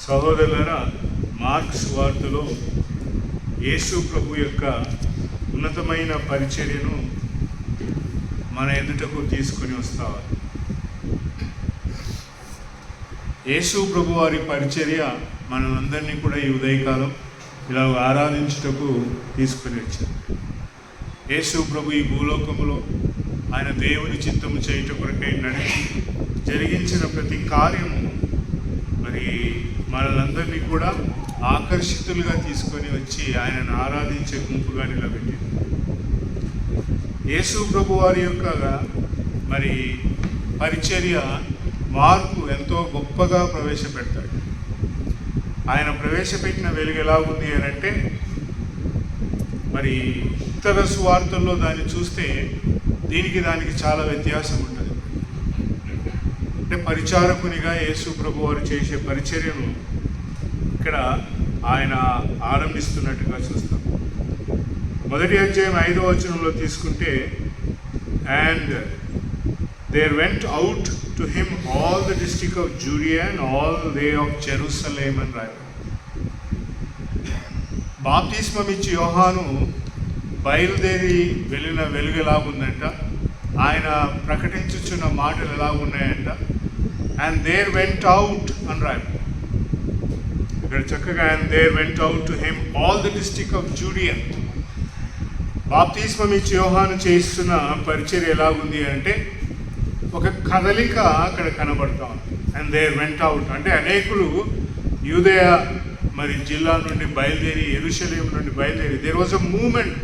సహోదరులారా, మార్కు సువార్తలో యేసు ప్రభు యొక్క ఉన్నతమైన పరిచర్యను మన ఎదుటకు తీసుకొని వస్తారు. యేసు ప్రభు వారి పరిచర్య మనందరినీ కూడా ఈ ఉదయకాలం ఇలా ఆరాధించుటకు తీసుకొని వచ్చారు. యేసు ప్రభు ఈ భూలోకములో ఆయన దేవుని చిత్తము చేయుట కొరకై నడిచి జరిగించిన ప్రతి కార్యము మరి మనలందరినీ కూడా ఆకర్షితులుగా తీసుకొని వచ్చి ఆయనను ఆరాధించే గుంపుగా నిలబెట్టింది. యేసు ప్రభు వారి యొక్క మరి పరిచర్య మార్కు ఎంతో గొప్పగా ప్రవేశపెడతాడు. ఆయన ప్రవేశపెట్టిన వెలుగు ఎలా ఉంది అని అంటే, మరి ఇతర సువార్తల్లో దాన్ని చూస్తే దానికి చాలా వ్యత్యాసం ఉంటుంది. అంటే పరిచారకునిగా యేసు ప్రభు వారు చేసే పరిచర్యను ఇక్కడ ఆయన ఆరంభిస్తున్నట్టుగా చూస్తాం. మొదటి అధ్యాయం 5వ వచనంలో తీసుకుంటే, and there went out to him all the district of Judea and all they of Jerusalem and రాయబడింది. బాప్తిస్మం ఇచ్చి యోహాను బయలుదేరి వెళ్ళిన వెలుగు ఎలా ఉందంట, ఆయన ప్రకటించుచున్న మాటలు ఎలా ఉన్నాయంట. అండ్ దేర్ వెంట్ అవుట్ అని రాయబడింది ఇక్కడ చక్కగా. And there went out to him all the district of Judea. బాప్తిస్మం ఇచ్చి యోహాను చేస్తున్న పరిచర్య ఎలా ఉంది అంటే, ఒక కదలిక అక్కడ కనబడతా ఉంది. అండ్ దేర్ వెంట్ అవుట్ అంటే అనేకులు యూదయ మరి జిల్లా నుండి బయలుదేరి, యెరూషలేం నుండి బయలుదేరి, దేర్ వాజ్ అ మూమెంట్.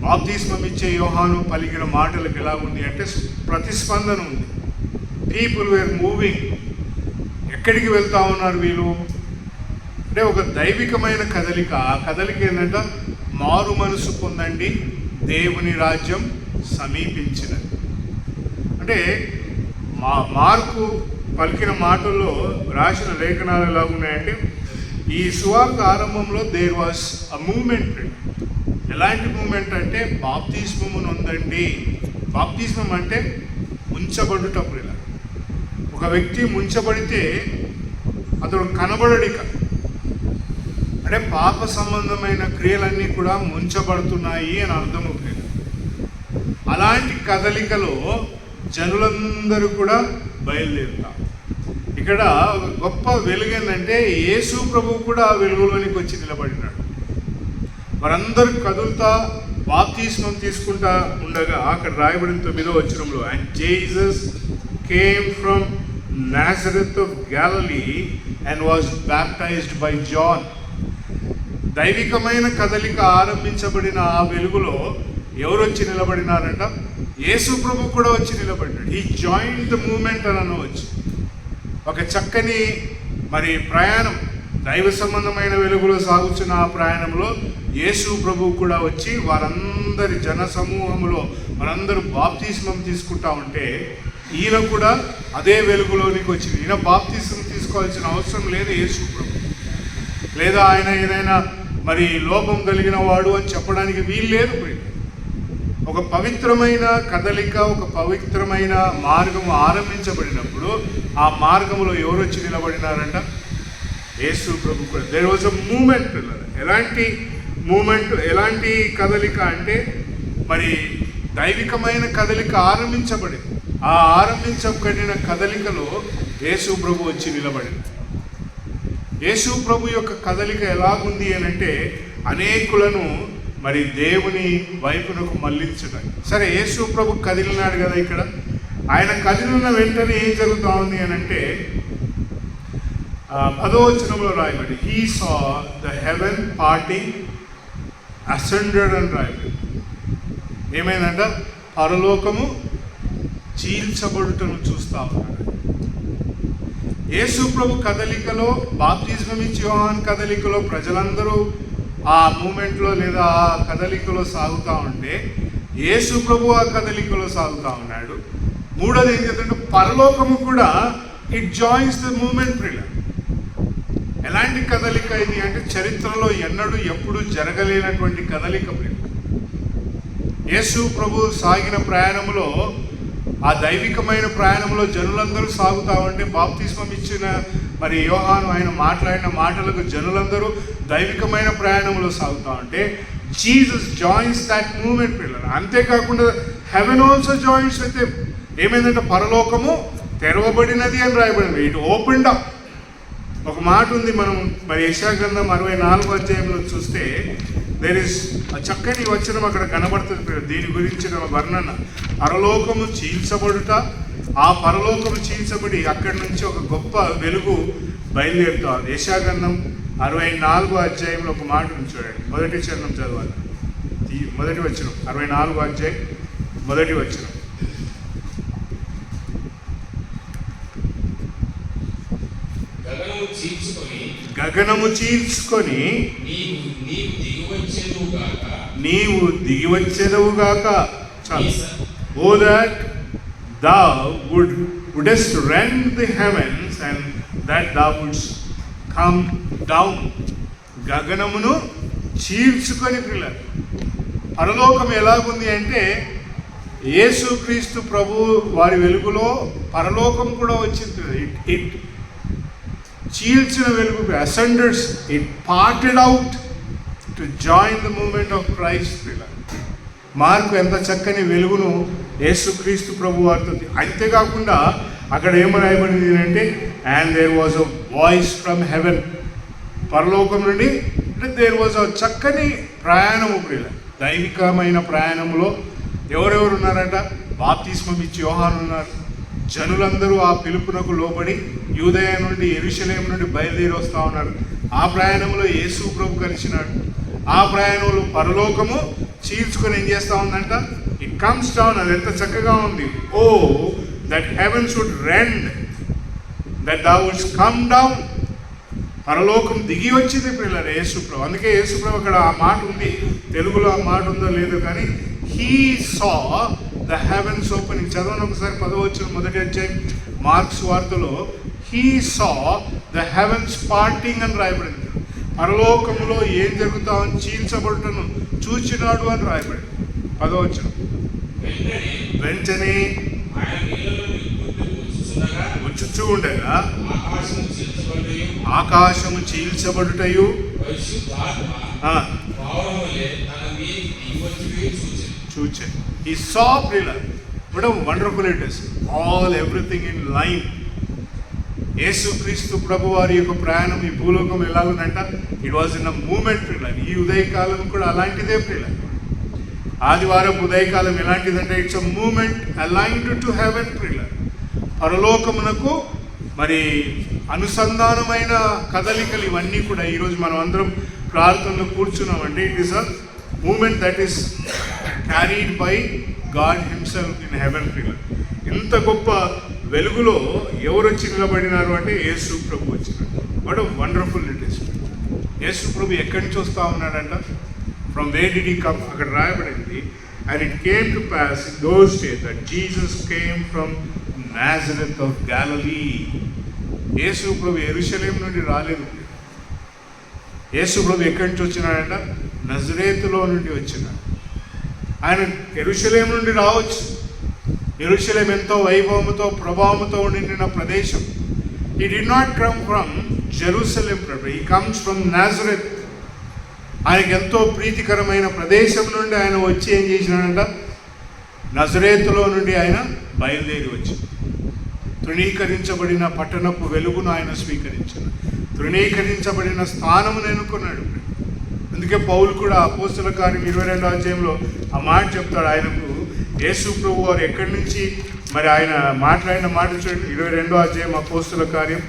బాప్తిస్మం ఇచ్చే యోహాను పలికిన మాటలకు ఎలా ఉంది అంటే ప్రతిస్పందన ఉంది. People were moving. ఎక్కడికి వెళ్తా ఉన్నారు వీళ్ళు అంటే ఒక దైవికమైన కదలిక. ఆ కదలిక ఏంటంటే, మారు మనసు పొందండి, దేవుని రాజ్యం సమీపించినది. అంటే మార్కు పలికిన మాటల్లో రాసిన లేఖనాలు ఎలా ఉన్నాయంటే, ఈ సువార్త ఆరంభంలో దేర్ వాజ్ అ మూమెంట్. ఎలాంటి మూమెంట్ అంటే, బాప్తిస్మము నొందండి. బాప్తిస్మం అంటే ముంచబడుటప్పుడు. ఇలా ఒక వ్యక్తి ముంచబడితే అతడు కనబడడిక, అంటే పాప సంబంధమైన క్రియలన్నీ కూడా ముంచబడుతున్నాయి అని అర్థమవుతుంది. అలాంటి కదలికలో జనులందరూ కూడా బయలుదేరుతారు. ఇక్కడ ఒక గొప్ప వెలుగు ఏంటంటే, యేసు ప్రభువు కూడా ఆ వెలుగులోనికి వచ్చి నిలబడినాడు. వారందరూ కదులుతా బాప్తిస్మం తీసుకుంటా ఉండగా అక్కడ రాయబడిన 9వ వచనంలో, and Jesus came from Nazareth of Galilee and was baptised by John. దైవికమైన కదలిక ఆరంభించబడిన ఆ వెలుగులో ఎవరు వచ్చి నిలబడినారంట? యేసు ప్రభు కూడా వచ్చి నిలబడ్డాడు. హీ జాయిన్ ద మూమెంట్ అని అనవచ్చు. ఒక చక్కని మరి ప్రయాణం, దైవ సంబంధమైన వెలుగులో సాగుతున్న ఆ ప్రయాణంలో యేసు ప్రభు కూడా వచ్చి వారందరి జన సమూహంలో వారందరూ బాప్తిస్మం తీసుకుంటా ఉంటే, ఈయన కూడా అదే వెలుగులోనికి వచ్చింది. ఈయన బాప్తిస్మం తీసుకోవాల్సిన అవసరం లేదు యేసు ప్రభు, లేదా ఆయన ఏదైనా మరి లోపం కలిగిన వాడు అని చెప్పడానికి వీలు లేదు. ఒక పవిత్రమైన కదలిక, ఒక పవిత్రమైన మార్గం ఆరంభించబడినప్పుడు ఆ మార్గంలో ఎవరు వచ్చి నిలబడినారంట? యేసు ప్రభు కూడా. There was a moment. ఎలాంటి మూమెంట్, ఎలాంటి కదలిక అంటే, మరి దైవికమైన కదలిక ఆరంభించబడింది. ఆ ఆరంభించబడిన కదలికలో యేసు ప్రభు వచ్చి నిలబడింది. యేసు ప్రభు యొక్క కదలిక ఎలాగుంది అని అంటే, అనేకులను మరి దేవుని వైపునకు మళ్ళించడం. సరే, యేసు ప్రభు కదిలినాడు కదా. ఇక్కడ ఆయన కదిలిన వెంటనే ఏం జరుగుతూ ఉంది అని అంటే, 10వ వచనంలో రాయబడి, he saw the heaven parting ascended అని రాయబడి. ఏమైందంట? పరలోకము చీల్చబడుటను చూస్తా ఉన్నాడు. యేసు ప్రభు కదలికలో, బాప్తిస్మం ఇచ్చి యోహాను కదలికలో ప్రజలందరూ ఆ మూమెంట్లో లేదా ఆ కదలికలో సాగుతూ ఉంటే, యేసు ప్రభు ఆ కదలికలో సాగుతూ ఉన్నాడు. మూడోది ఏం చేద్దంటే, పరలోకము కూడా ఇట్ జాయిన్స్ ద మూమెంట్. ప్రియుల, ఎలాంటి కదలిక ఇది అంటే, చరిత్రలో ఎన్నడూ ఎప్పుడు జరగలేనటువంటి కదలిక. యేసు ప్రభు సాగిన ప్రయాణంలో ఆ దైవికమైన ప్రయాణంలో జనులందరూ సాగుతా ఉంటే, బాప్తిస్మం ఇచ్చిన మరి యోహాను ఆయన మాట్లాడిన మాటలకు జనులందరూ దైవికమైన ప్రయాణంలో సాగుతా ఉంటే, జీసస్ జాయిన్స్ దట్ మూమెంట్ పిల్లలు. అంతేకాకుండా heaven also joins with him. ఏమైందంటే పరలోకము తెరవబడినది అని రాయబడింది. It opened up. ఒక మాట ఉంది, మనం మరి యెషయా గ్రంథం 64వ అధ్యాయంలో చూస్తే దేర్ ఇస్ చక్కని వచనం అక్కడ కనబడుతుంది. దీని గురించిన వర్ణన, పరలోకము చీల్చబడుట, ఆ పరలోకము చీల్చబడి అక్కడి నుంచి ఒక గొప్ప వెలుగు బయలుదేరుతాం. యెషయా గ్రంథం 64వ అధ్యాయంలో ఒక మాట ఉంది చూడండి. మొదటి చరణం చదవాలి. మొదటి వచనం, 64వ అధ్యాయం మొదటి వచనం. గగనము చీల్చుకొని నీవు దిగివచ్చెదవుగాక. O that thou wouldest rend the heavens and that thou wouldst come down. గగనమును చీల్చుకొని పిల్లలు. పరలోకం ఎలాగుంది అంటే, యేసుక్రీస్తు ప్రభు వారి వెలుగులో పరలోకం కూడా వచ్చింది. ఇట్ చీల్చిన వెలుగు, అసెండెడ్స్, it parted out to join the moment of Christ. Mark ఎంత చక్కని వెలుగును యేసుక్రీస్తు ప్రభు వారితో. అంతేకాకుండా అక్కడ ఏమని రాయబడింది అంటే, and there was a voice from heaven. పరలోకం నుండి అంటే దేర్ వాజ్ అ చక్కని ప్రయాణము. దైవికమైన ప్రయాణంలో ఎవరెవరు ఉన్నారంట? బాప్తిస్మం ఇచ్చి యోహాను ఉన్నారు. జనులందరూ ఆ పిలుపునకు లోబడి యూదయ నుండి, యెరూషలేము నుండి బయలుదేరి వస్తూ ఉన్నారు. ఆ ప్రయాణంలో యేసు ప్రభు కలిసినాడు. ఆ ప్రయాణంలో పరలోకము చీల్చుకొని ఏం చేస్తూ ఉందంట? It comes down. అది ఎంత చక్కగా ఉంది. O that heaven should rend, that thou wouldst come down. పరలోకం దిగి వచ్చింది పిల్లలు యేసు ప్రభు. అందుకే యేసు ప్రభు అక్కడ ఆ మాట ఉంది, తెలుగులో ఆ మాట ఉందో లేదో కానీ, he saw the heavens opening. చదవను ఒకసారి 10వ వచనం మొదటి అధ్యాయం మార్క్స్ వార్తలో, he saw the heavens parting అని రాయబడింది. పరలోకంలో ఏం జరుగుతామని చీల్చబడుటను చూచినాడు అని రాయబడింది 10వ వచనం. వెంటనే వచ్చుచూ ఉండగా ఆకాశము చీల్చబడుటయు చూచే. He saw Pillar. What a wonderful it is. All everything in line. యేసుక్రీస్తు ప్రభు వారి యొక్క ప్రయాణం ఈ భూలోకం ఎలా ఉందంట? It was in a moment పిల్లలు. ఈ ఉదయకాలం కూడా అలాంటిదే పిల్లలు. ఆదివారం ఉదయకాలం ఎలాంటిదంటే, it's a moment aligned to heaven పిల్లలు. పరలోకమునకు మరి అనుసంధానమైన కదలికలు ఇవన్నీ కూడా ఈరోజు మనం అందరం ప్రార్థనలో కూర్చున్నామంటే, it is a moment that is carried by God himself in heaven పిల్లలు. ఇంత గొప్ప వెలుగులో ఎవరు వచ్చి నిలబడినారు అంటే యేసు ప్రభు వచ్చినాడు. What a wonderful it is. Yesu ప్రభు ఎక్కడి నుంచి వస్తూ ఉన్నాడంట? From where did he come? అక్కడ రాయబడింది, and it came to pass in those days that Jesus came from Nazareth of Galilee. Yesu ప్రభు యెరూషలేము నుండి రాలేదు. యేసు ప్రభు ఎక్కడి నుంచి వచ్చినాడంట? నజరేతులో నుండి వచ్చినాడు. ఆయన యెరూషలేము నుండి రావచ్చు. యెరూషలేం ఎంతో వైభవముతో ప్రభావముతో నిండిన ప్రదేశం. He did not come from Jerusalem, he comes from Nazareth. ఆయనకి ఎంతో ప్రీతికరమైన ప్రదేశం నుండి ఆయన వచ్చి ఏం చేసినాడంట? నజరేతులో నుండి ఆయన బయలుదేరి వచ్చి తృణీకరించబడిన పట్టణపు వెలుగును ఆయన స్వీకరించాడు. తృణీకరించబడిన స్థానమును ఎన్నుకున్నాడు. అందుకే పౌలు కూడా అపోస్తల కార్యం 22వ అధ్యాయంలో ఆ మాట చెప్తాడు. ఆయనకు యేసు ప్రభు వారు ఎక్కడి నుంచి మరి ఆయన మాట్లాడిన మాట చూడండి. 22వ అధ్యాయం అపోస్తల కార్యం,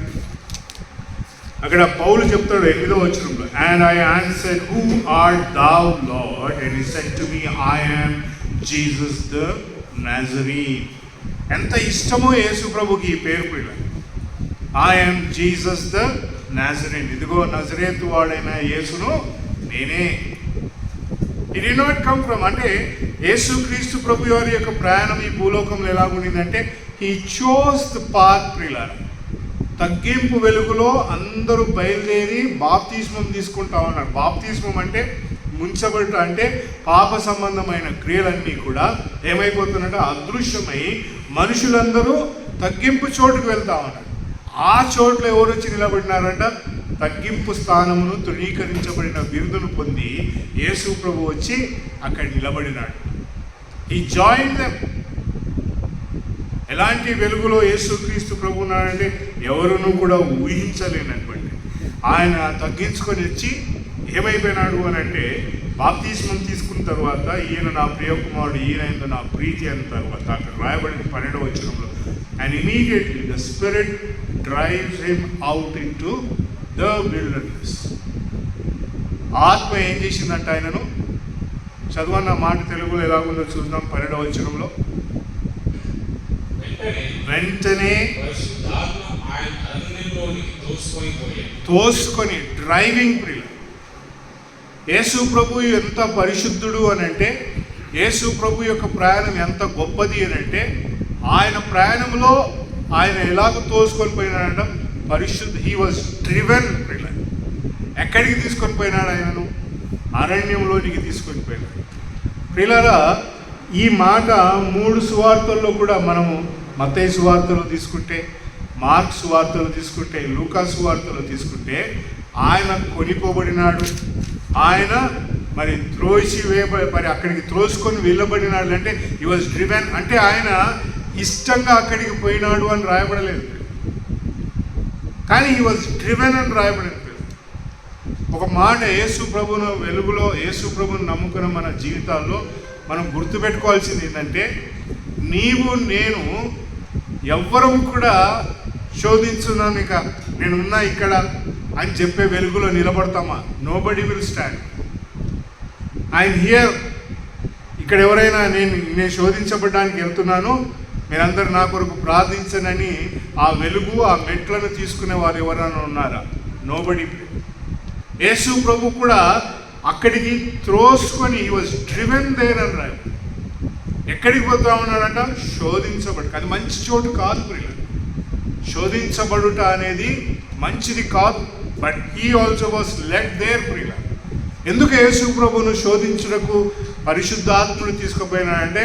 అక్కడ పౌలు చెప్తాడు 8వ వచనంలో, and I answered, who art thou Lord? and he said to me, I am Jesus the Nazarene. ఎంత ఇష్టమో యేసు ప్రభుకి ఈ పేరు పిల్ల. I am Jesus the Nazarene. ఇదిగో నజరేతు వాడైన యేసును నేనే. He did not come from, అంటే యేసుక్రీస్తు ప్రభు వారి యొక్క ప్రయాణం ఈ భూలోకంలో ఎలాగుండిందంటే, he chose the path పిల్లలు. తగ్గింపు వెలుగులో అందరూ బయలుదేరి బాప్తిస్మం తీసుకుంటా ఉన్నారు. బాప్తిస్మం అంటే ముంచబడుట, అంటే పాప సంబంధమైన క్రియలన్నీ కూడా ఏమైపోతున్నట్టు అదృశ్యమై మనుషులందరూ తగ్గింపు చోటుకు వెళ్తా ఉన్నారు. ఆ చోట్ల ఎవరు వచ్చి నిలబడినారంట? తగ్గింపు స్థానమును తృణీకరించబడిన బిరుదును పొంది యేసు ప్రభు వచ్చి అక్కడ నిలబడినాడు. ఈ జాయిన్ దెమ్. ఎలాంటి వెలుగులో యేసుక్రీస్తు ప్రభు ఉన్నాడంటే ఎవరునూ కూడా ఊహించలేనటువంటి ఆయన తగ్గించుకొని వచ్చి ఏమైపోయినాడు అని అంటే, బాప్తిస్మం తీసుకున్న తర్వాత ఈయన నా ప్రియకుమారుడు, ఈయన నా ప్రీతి అన్న తర్వాత అక్కడ రాయబడిన 12వ వచనంలో, and immediately the spirit drives him out in to the wilderness. ఆత్మ ఏం చేసిందంట ఆయనను? చదువన్న మాట తెలుగులో ఎలాగుందో చూద్దాం. 12వ వచనంలో, వెంటనే తోసుకొని, డ్రైవింగ్ ప్రియులు. యేసు ప్రభు ఎంత పరిశుద్ధుడు అని అంటే, యేసు ప్రభు యొక్క ప్రయాణం ఎంత గొప్పది అని అంటే, ఆయన ప్రయాణంలో ఆయన ఎలాగ తోసుకొని పోయినాడంట? పరిశుద్ధ. హీ వాజ్ డ్రివెన్ ప్రియులు. ఎక్కడికి తీసుకొని పోయినాడు ఆయనను? అరణ్యంలోనికి తీసుకొని పోయినాడు. ప్రియులారా, ఈ మాట 3 సువార్తల్లో కూడా మనము మత్తయి సువార్తలో తీసుకుంటే, మార్క్ సువార్తలో తీసుకుంటే, లూకా సువార్తలో తీసుకుంటే, ఆయన కొనిపోబడినాడు, ఆయన మరి మరి అక్కడికి త్రోసుకొని వెళ్ళబడినాడు. అంటే హీ వాజ్ డ్రివెన్. అంటే ఆయన ఇష్టంగా అక్కడికి పోయినాడు అని రాయబడలేదు, కానీ హీ వాజ్ డ్రివెన్ అని రాయబడింది. ఒక మాట యేసు ప్రభును వెలుగులో యేసు ప్రభును నమ్ముకున్న మన జీవితాల్లో మనం గుర్తుపెట్టుకోవాల్సింది ఏంటంటే, నీవు నేను ఎవ్వరూ కూడా శోధించున్నాను, ఇక నేనున్నా ఇక్కడ అని చెప్పే వెలుగులో నిలబడతామా? Nobody will stand. I'm here. ఇక్కడ ఎవరైనా నేను శోధించబడడానికి వెళ్తున్నాను, మీరందరూ నా కొరకు ప్రార్థించనని ఆ వెలుగు, ఆ మెట్లను తీసుకునే వారు ఎవరైనా ఉన్నారా? నోబడీ. యేసు ప్రభు కూడా అక్కడికి త్రోసుకొని హీ వాజ్ డ్రివెన్ దేర్ అని రాయ. ఎక్కడికి పోతా ఉన్నాడంట? శోధించబడు. అది మంచి చోటు కాదు ప్రియులు. శోధించబడుట అనేది మంచిది కాదు. But he also was led there ప్రియులు. ఎందుకు యేసు ప్రభువును శోధించుటకు పరిశుద్ధాత్ముడు తీసుకుపోయినాడంటే,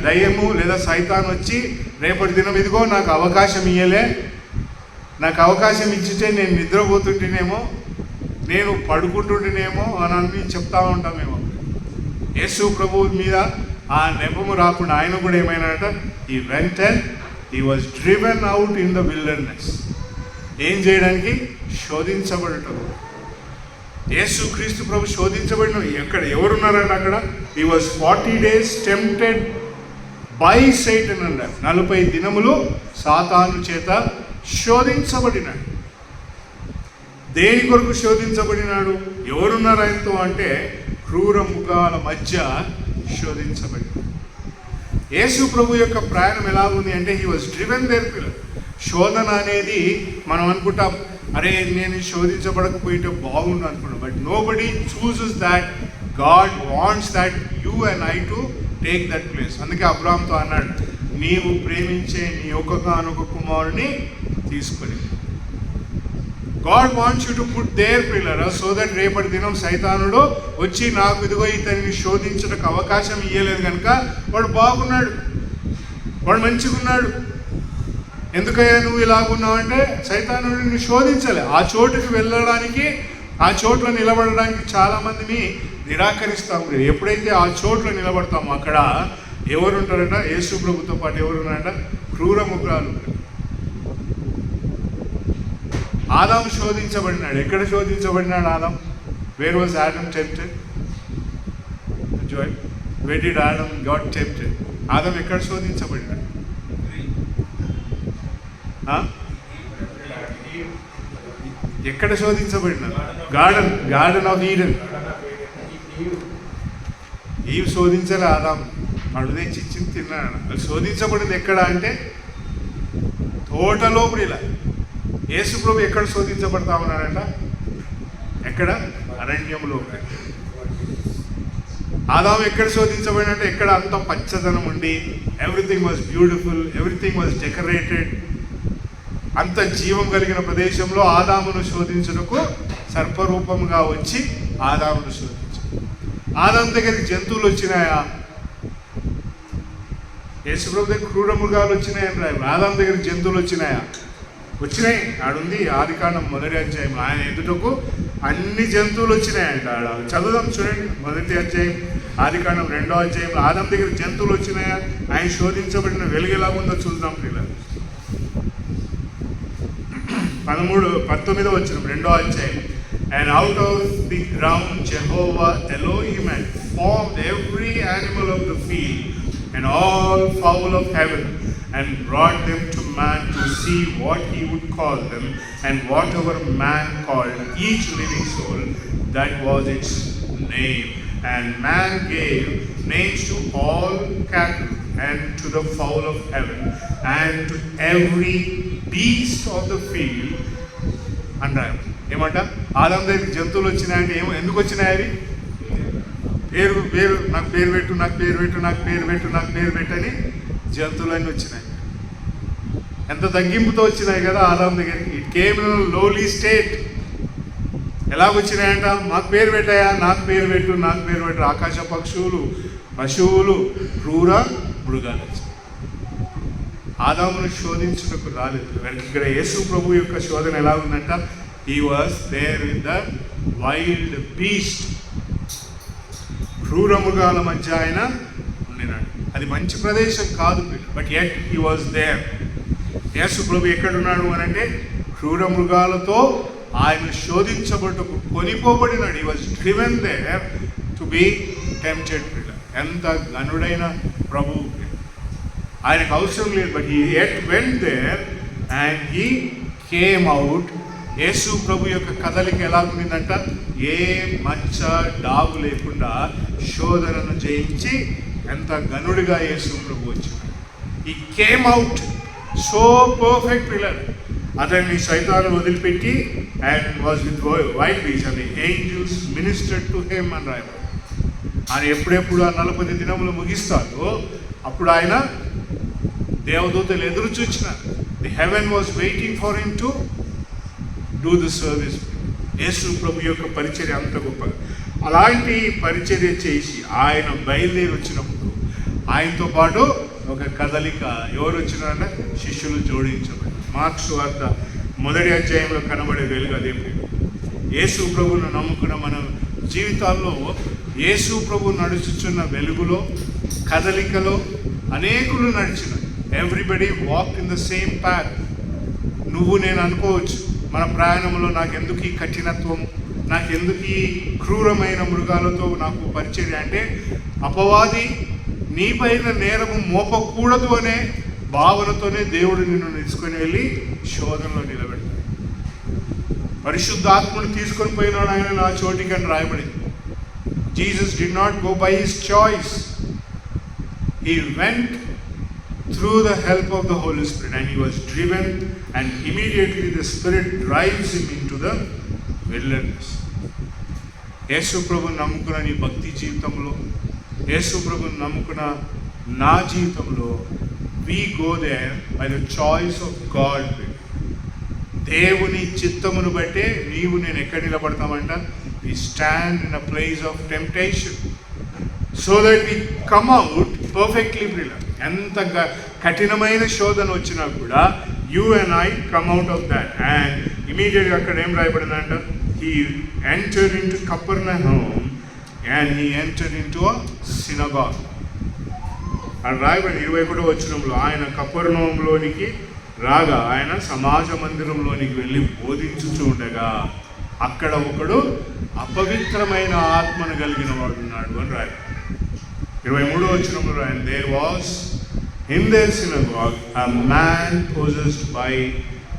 దయ్యము లేదా సైతాన్ వచ్చి రేపటి దినం ఇదిగో నాకు అవకాశం ఇయ్యలే, నాకు అవకాశం ఇచ్చితే నేను నిద్రపోతుంటేనేమో, నేను పడుకుంటుంటేనేమో అని అన్ని చెప్తా ఉంటామేమో. యేసు ప్రభువు మీద ఆ నెపము రాకుండా ఆయన కూడా ఏమైనాట? ఈ went and he was driven out in the wilderness. ఏం చేయడానికి? శోధించబడటం. యేసు క్రీస్తు ప్రభు శోధించబడిన ఎక్కడ ఎవరున్నారంటే అక్కడ he was 40 days tempted by సైటన్ అన్నారు. 40 దినములు సాతాను చేత శోధించబడినాడు. దేని కొరకు శోధించబడినాడు? ఎవరున్నారు ఆయనతో అంటే, క్రూర మృగాల మధ్య శోధించబడినాడు. యేసు ప్రభు యొక్క ప్రయాణం ఎలా ఉంది అంటే, he was driven there pillar. శోధన అనేది మనం అనుకుంటాం, అరే నేను శోధించబడకపోయింటే బాగుండు అనుకున్నాం. But nobody chooses that. God wants that you and I to take that place. అందుకే అబ్రాహాముతో అన్నాడు, నీవు ప్రేమించే నీ ఒక్కగానొక్క కుమారుని తీసుకొని. God wants you to put their pillar so that రేపటి దినం సైతానుడు వచ్చి నాకు ఇదిగో ఇతన్ని శోధించడానికి అవకాశం ఇవ్వలేదు కనుక వాడు బాగున్నాడు, వాడు మంచిగా ఉన్నాడు. ఎందుకయ్యా నువ్వు ఇలాగున్నావు అంటే, సైతానుడిని శోధించలే. ఆ చోటుకి వెళ్ళడానికి, ఆ చోట్ల నిలబడడానికి చాలామందిని నిరాకరిస్తాము. ఎప్పుడైతే ఆ చోట్ల నిలబడతామో అక్కడ ఎవరు ఉంటారంట? యేసు ప్రభుతో పాటు ఎవరు ఉన్నారంట? క్రూర మృగాలు. ఆదాము శోధించబడినాడు. ఎక్కడ శోధించబడినాడు ఆదాం? Where was Adam tempted? Where did Adam got tempted? ఆదాం ఎక్కడ శోధించబడినాడు? ఎక్కడ శోధించబడినాడు? Garden of Eden. ఈవ్ శోధించాలి ఆదాం, అడుదే చిచ్చింది తిన్నాడు. అది శోధించబడింది ఎక్కడ అంటే తోటలో ప్రియుల. యేసు ప్రభు ఎక్కడ శోధించబడతా ఉన్నాడంట? ఎక్కడ? అరణ్యంలో. ఆదాం ఎక్కడ శోధించబడినంటే, ఎక్కడ అంత పచ్చదనం ఉండి everything was beautiful, everything was decorated, అంత జీవం కలిగిన ప్రదేశంలో ఆదామును శోధించుటకు సర్పరూపంగా వచ్చి ఆదామును శోధించు. ఆదాం దగ్గరికి జంతువులు వచ్చినాయా? యేసుప్రభు దగ్గర క్రూర మృగాలు వచ్చినాయని రాయి, ఆదాము దగ్గర జంతువులు వచ్చినాయా? వచ్చినాయి. ఆడుంది ఆదికాండం 1వ అధ్యాయం. ఆయన ఎదుటకు అన్ని జంతువులు వచ్చినాయంట. ఆడ చదువుదాం చూడండి. 1వ అధ్యాయం ఆదికాండం 2వ అధ్యాయంలో ఆదాము దగ్గర జంతువులు వచ్చినాయా? ఆయన శోధించబడిన వెలుగు ఎలా ఉందో చూద్దాం పిల్లలు. 19వ వచనం 2వ అధ్యాయం. And out of the ground Jehovah Elohim had formed every animal of the field and all fowl of heaven, and brought them to man to see what he would call them. And whatever man called each living soul, that was its name. And man gave names to all cattle, and to the fowl of heaven, and to every beast of the field. అన్నారు. ఏమంట? ఆదాము దగ్గర జంతువులు వచ్చినాయంటే ఎందుకు వచ్చినాయి? అవి పేరు నాకు పేరు పెట్టు, నాకు పేరు పెట్టు, నాకు పేరు పెట్టు, నాకు పేరు పెట్టని జంతువులన్నీ వచ్చినాయి. ఎంత తగ్గింపుతో వచ్చినాయి కదా ఆదాము దగ్గరికి. It came in lowly state. ఎలాగొచ్చినాయంట? మాకు పేరు పెట్టాయా, నాకు పేరు పెట్టు, నాకు పేరు పెట్టు. ఆకాశ పక్షువులు, పశువులు, క్రూర మృగాలు వచ్చాయి. ఆదామును శోధించుటకు రాలేదు. ఇక్కడ యేసు ప్రభు యొక్క శోధన ఎలా ఉందంట? He was there with the wild beast. క్రూర మృగాల మధ్య ఆయన ఉండినాడు. అది మంచి ప్రదేశం కాదు, but yet he was there. Yesu ప్రభు ఎక్కడున్నాడు అని అంటే క్రూర మృగాలతో ఆయన శోధించబడుటకు కొనిపోబడినాడు. He was driven there to be tempted. ఎంత గనుడైన ప్రభువు, ఆయనకు అవసరం లేదు. But he yet went there and he came out. Yesu ప్రభు యొక్క కదలిక ఎలా ఉండిందంట? ఏ మచ్చ డాగు లేకుండా శోధనను జయించి ఎంత గనుడిగా యేసు ప్రభు వచ్చినాడు. ఈ came out so perfect pillar. అతన్ని సైతాను వదిలిపెట్టి and was with wild beast and angels ministered to him అని రాయబడి. ఆయన ఎప్పుడెప్పుడు ఆ 40 దినములు ముగిస్తాడో అప్పుడు ఆయన దేవదూతలు ఎదురు చూచినారు. The heaven was waiting for him to do the service. Yesu ప్రభు యొక్క పరిచర్య అంత గొప్పగా. అలాంటి పరిచర్య చేసి ఆయన బయలుదేరి వచ్చినప్పుడు ఆయనతో పాటు ఒక కదలిక ఎవరు వచ్చినారంటే శిష్యులు జోడించబడి. మార్క్స్ వార్త 1వ అధ్యాయంలో కనబడే వెలుగు అదే. యేసు ప్రభువును నమ్ముకున్న మన జీవితాల్లో యేసు ప్రభు నడుచుచున్న వెలుగులో, కదలికలో అనేకులు నడిచినారు. Everybody walk in the same path. నువ్వు నేను అనుకోవచ్చు, మన ప్రయాణంలో నాకెందుకు ఈ కఠినత్వం, నాకెందుకు ఈ క్రూరమైన మృగాలతో నాకు పరిచర్య అంటే అపవాది నీపైన నేరము మోపకూడదు అనే భావనతోనే దేవుడు నిన్ను తీసుకొని వెళ్ళి శోధనలో నిలబెడతాడు. పరిశుద్ధాత్మను తీసుకొని పోయినాడు ఆయన నా చోటికి అని రాయబడింది. Jesus did not go by his choice. He went through the help of the Holy Spirit, and he was driven, and immediately the Spirit drives him into the wilderness. యేసు ప్రభువుని నమ్ముకున్న నీ భక్తి జీవితంలో, యేసు ప్రభువుని నమ్ముకున్న నా జీవితంలో, we go there by the choice of God. దేవుని చిత్తమును బట్టే నీవు నేను ఎక్కడ నిలబడతామంట? we stand in a place of temptation so that we come out perfectly brilliant. ఎంత కఠినమైన శోధన వచ్చినా కూడా you and I come out of that. And ఇమీడియట్గా అక్కడ ఏం రాయబడిందంట? He entered into Capernaum and he entered into a synagogue అని రాయబడి 21వ వచనంలో. ఆయన కపెర్నహూములోనికి రాగా ఆయన సమాజ మందిరంలోనికి వెళ్ళి బోధించుచూ ఉండగా అక్కడ ఒకడు అపవిత్రమైన ఆత్మను కలిగిన వాడు ఉన్నాడు అని రాయ. 23వ వచనంలో రాయ, there was in their synagogue a man possessed by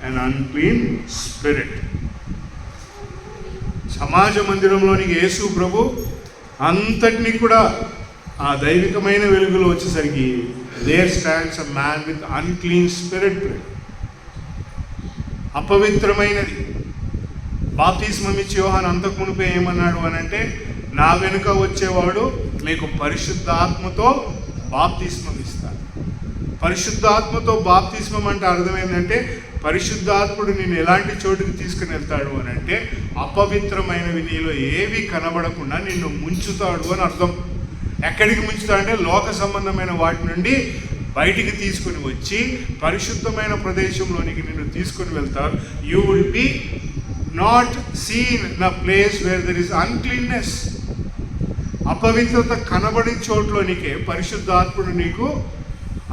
an unclean spirit. సమాజ మందిరంలోనికి యేసు ప్రభు అంతటినీ కూడా ఆ దైవికమైన వెలుగులో వచ్చేసరికి there stands a man with unclean spirit. అపవిత్రమైనది. బాప్తిస్మం ఇచ్చి యోహాను అంతకు మునిపే ఏమన్నాడు అని అంటే, నా వెనుక వచ్చేవాడు మీకు పరిశుద్ధాత్మతో బాప్తిస్మం ఇస్తాడు. పరిశుద్ధాత్మతో బాప్తిస్మం అంటే అర్థం ఏంటంటే, పరిశుద్ధాత్ముడు నేను ఎలాంటి చోటుకి తీసుకుని వెళ్తాడు అని అంటే అపవిత్రమైనవి నీలో ఏవి కనబడకుండా నిన్ను ముంచుతాడు అని అర్థం. ఎక్కడికి ముంచుతాడంటే లోక సంబంధమైన వాటి నుండి బయటికి తీసుకుని వచ్చి పరిశుద్ధమైన ప్రదేశంలోనికి నిన్ను తీసుకుని వెళ్తారు. You will be not seen in a place where there is uncleanness. అపవిత్రత కనబడిన చోట్లోనికే పరిశుద్ధాత్ముడు నీకు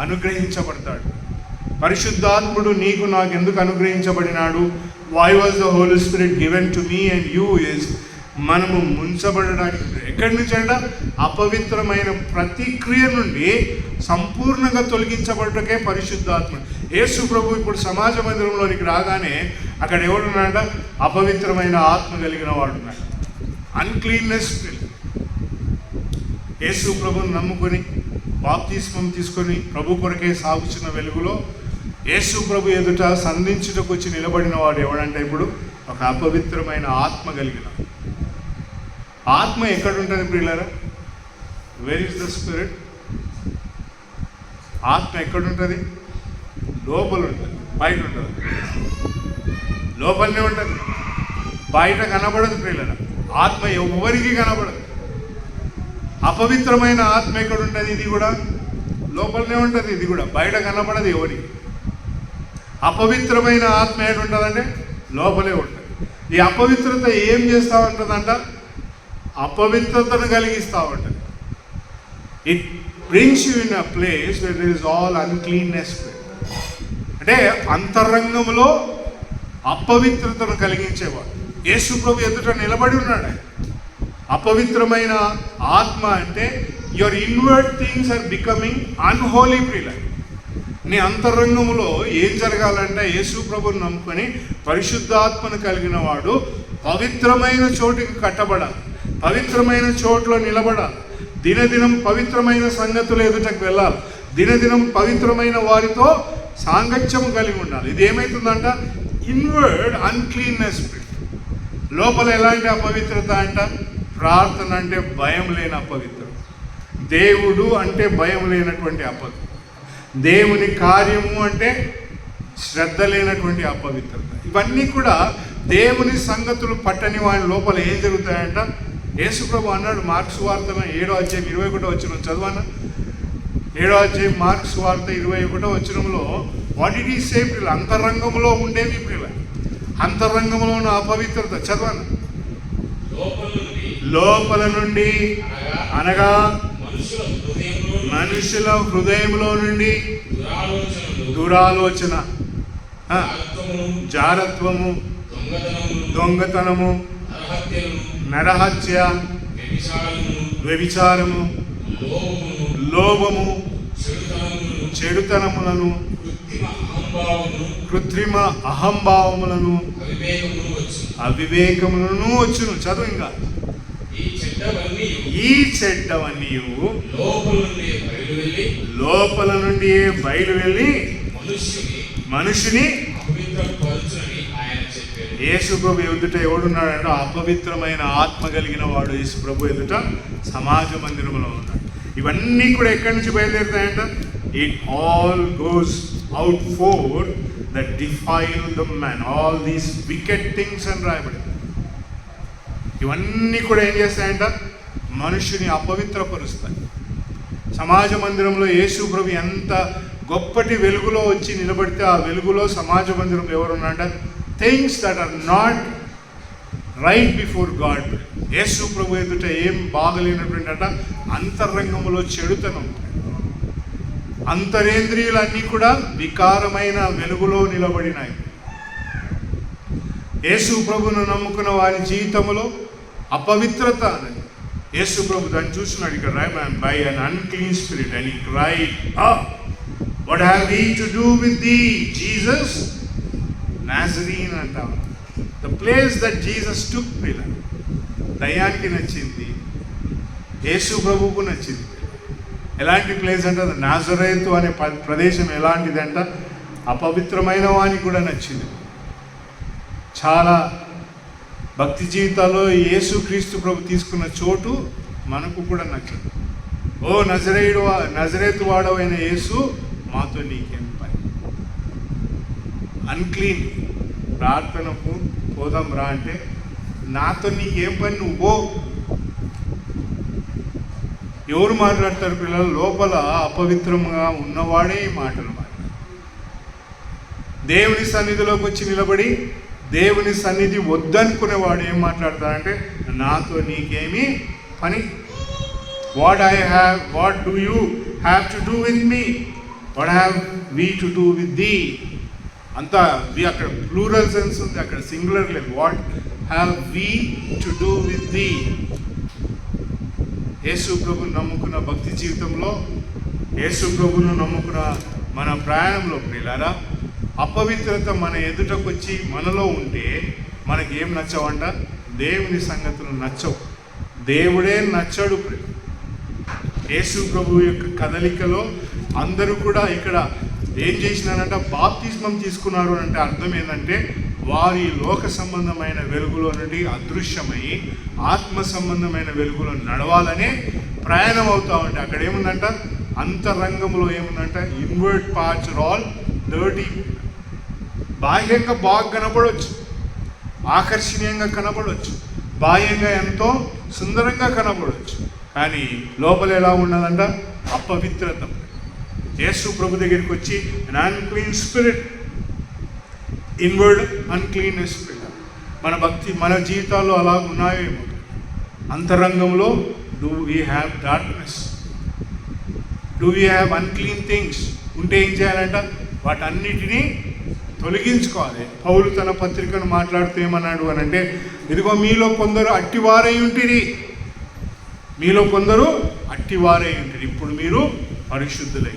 అనుగ్రహించబడతాడు. పరిశుద్ధాత్ముడు నీకు నాకు ఎందుకు అనుగ్రహించబడినాడు? Why was the Holy Spirit given to me and you is మనము ముంచబడడానికి. ఎక్కడి నుంచి అంట? అపవిత్రమైన ప్రతిక్రియ నుండి సంపూర్ణంగా తొలగించబడటకే పరిశుద్ధాత్ముడు. యేసు ప్రభు ఇప్పుడు సమాజ మందిరంలోనికి రాగానే అక్కడ ఎవడున్నాడంట? అపవిత్రమైన ఆత్మ కలిగిన వాడు ఉన్నాడు. అన్క్లీన్నెస్. యేసు ప్రభుని నమ్ముకొని బాప్తిస్మం తీసుకొని ప్రభు కొరకే సాగుచున్న వెలుగులో యేసు ప్రభు ఎదుట సంధించుటకు వచ్చి నిలబడిన వాడు ఎవడంటే ఇప్పుడు ఒక అపవిత్రమైన ఆత్మ కలిగిన. ఆత్మ ఎక్కడుంటుంది ప్రియులారా? Where is the spirit? ఆత్మ ఎక్కడుంటుంది? లోపల ఉంటుంది, బయట ఉంటుంది. లోపలనే ఉంటుంది, బయట కనబడదు ప్రియులారా. ఆత్మ ఎవరికి కనబడదు. అపవిత్రమైన ఆత్మ ఎక్కడ ఉంటుంది? ఇది కూడా లోపలనే ఉంటుంది, ఇది కూడా బయట కనబడదు ఎవరికి. అపవిత్రమైన ఆత్మ ఏడు ఉంటుందంటే లోపలే ఉంటుంది. ఈ అపవిత్రత ఏం చేస్తూ ఉంటుందంట? అపవిత్రతను కలిగిస్తూ ఉంటుంది. It brings you in a place where there is all uncleanness. అంటే అంతరంగంలో అపవిత్రతను కలిగించేవాడు. యేసు ప్రభు ఎదుట నిలబడి ఉన్నాడు. అపవిత్రమైన ఆత్మ అంటే your inward things are becoming unholy. ప్రియుల, నీ అంతరంగంలో ఏం జరగాలంటే యేసు ప్రభుని నమ్ముకొని పరిశుద్ధాత్మను కలిగిన వాడు పవిత్రమైన చోటుకి కట్టబడాలి, పవిత్రమైన చోట్లో నిలబడాలి, దినదినం పవిత్రమైన సంగతులు ఎదుటకు వెళ్ళాలి, దినదినం పవిత్రమైన వారితో సాంగత్యం కలిగి ఉండాలి. ఇది ఏమవుతుందంట? Inward uncleanness. లోపల ఎలాంటి అపవిత్రత అంట? ప్రార్థన అంటే భయం లేని అపవిత్రత, దేవుడు అంటే భయం లేనటువంటి అపవిత్రత, దేవుని కార్యము అంటే శ్రద్ధ లేనటువంటి అపవిత్రత. ఇవన్నీ కూడా దేవుని సంగతులు పట్టని వాని లోపల ఏం జరుగుతాయంట? యేసుప్రభు అన్నాడు మార్క్స్ వార్తలో 7వ అధ్యాయం 21వ వచనం చదవనా? 7వ అధ్యాయం మార్క్స్ వార్త 21వ వచనంలో వాట్ డిడ్ హి సే? ప్రియుల, అంతరంగంలో ఉండేవి ప్రియుల, అంతరంగంలో ఉన్న అపవిత్రత చదవనా? లోపల నుండి అనగా మనుషుల హృదయంలో నుండి దురాలోచన, జారత్వము, దొంగతనము, నరహత్య, వ్యభిచారము, లోభము, చెడుతనములను, కృత్రిమ అహంభావములను, అవివేకములను వచ్చును. చదువు ఇంకా. ఈ చెడ్డవన్నీ లోపల నుండి బయలు వెళ్ళి మనుషుని. యేసు ప్రభు ఎదుట ఎవడున్నాడంటే అపవిత్రమైన ఆత్మ కలిగిన వాడు యేసు ప్రభు ఎదుట సమాజ మందిరంలో ఉన్నాడు. ఇవన్నీ కూడా ఎక్కడి నుంచి బయలుదేరుతాయంట? It all goes out for that defile the man, all these wicked things అని రాయబడింది. ఇవన్నీ కూడా ఏం చేస్తాయంట? మనుషుని అపవిత్రపరుస్తాయి. సమాజ మందిరంలో యేసు ప్రభు ఎంత గొప్పటి వెలుగులో వచ్చి నిలబడితే ఆ వెలుగులో సమాజ మందిరంలో ఎవరున్నారంట? Things that are not right before God. Yesu ప్రభు ఎదుట ఏం బాగలేనటువంటి అంట అంతరంగంలో చెడుతనం, అంతరేంద్రియులన్నీ కూడా వికారమైన వెలుగులో నిలబడినాయి. యేసు ప్రభును నమ్ముకున్న వారి జీవితంలో అపవిత్రత అనేది యేసు ప్రభు దాన్ని చూస్తున్నాడు. ఇక్కడ by an unclean spirit and he cried, what have we to do with the Jesus Nazarene అంటాం. The place that Jesus took. దయ్యానికి నచ్చింది, యేసు ప్రభువుకు నచ్చింది. ఎలాంటి ప్లేస్ అంటే అది నాజరేతు అనే ప్రదేశం. ఎలాంటిది అంట? అపవిత్రమైన వానికి కూడా నచ్చింది. చాలా భక్తి జీవితాల్లో యేసు క్రీస్తు ప్రభు తీసుకున్న చోటు మనకు కూడా నచ్చదు. ఓ నజరేతు వాడవైన యేసు, మాతో నీకేం పని? అన్క్లీన్. ప్రార్థనకు పోదాం రా అంటే నాతో నీకేం పని? నువ్వు ఎవరు మాట్లాడతారు పిల్లలు? లోపల అపవిత్రంగా ఉన్నవాడే ఈ మాటలు మాట్లాడతారు. దేవుని సన్నిధిలోకి వచ్చి నిలబడి దేవుని సన్నిధి వద్దనుకునేవాడు ఏం మాట్లాడతాడంటే, నాతో నీకేమీ పని, what do you have to do with me, what have we to do with దీ. అంతా అక్కడ ప్లూరల్ సెన్స్ ఉంది, అక్కడ సింగులర్ లేదు. What have we to do with దీ. యేసు ప్రభుని నమ్ముకున్న భక్తి జీవితంలో, యేసు ప్రభును నమ్ముకున్న మన ప్రయాణంలో ప్రియులారా, అపవిత్రత మన ఎదుటకు వచ్చి మనలో ఉంటే మనకి ఏం నచ్చవంట? దేవుని సంగతులు నచ్చవు, దేవుడే నచ్చడు. యేసు ప్రభు యొక్క కదలికలో అందరూ కూడా ఇక్కడ ఏం చేసినారంట? బాప్తిస్మం తీసుకున్నారు అంటే అర్థం ఏంటంటే, వారి లోక సంబంధమైన వెలుగులో నుండి అదృశ్యమై ఆత్మ సంబంధమైన వెలుగులో నడవాలనే ప్రయాణం అవుతా ఉంటే, అక్కడ ఏముందంట? అంతరంగంలో ఏముందంట? Inward parts are all dirty. బాహ్యంగా బాగా కనపడవచ్చు, ఆకర్షణీయంగా కనపడవచ్చు, బాహ్యంగా ఎంతో సుందరంగా కనపడవచ్చు, కానీ లోపల ఎలా ఉన్నదంట? అపవిత్రత. యేసు ప్రభు దగ్గరికి వచ్చి అన్క్లీన్ స్పిరిట్, ఇన్వర్డ్ అన్క్లీన్నెస్. మన భక్తి మన జీవితాల్లో అలా ఉన్నాయో ఏమో. అంతరంగంలో do we have darkness, do we have unclean things ఉంటే ఏం చేయాలంట? వాటన్నిటినీ తొలగించుకోవాలి. పౌలు తన పత్రికను మాట్లాడుతూ ఏమన్నాడు అని అంటే, ఇదిగో మీలో కొందరు అట్టివారై ఉంటిరి, మీలో కొందరు అట్టివారై ఉంటిరి, ఇప్పుడు మీరు పరిశుద్ధులై.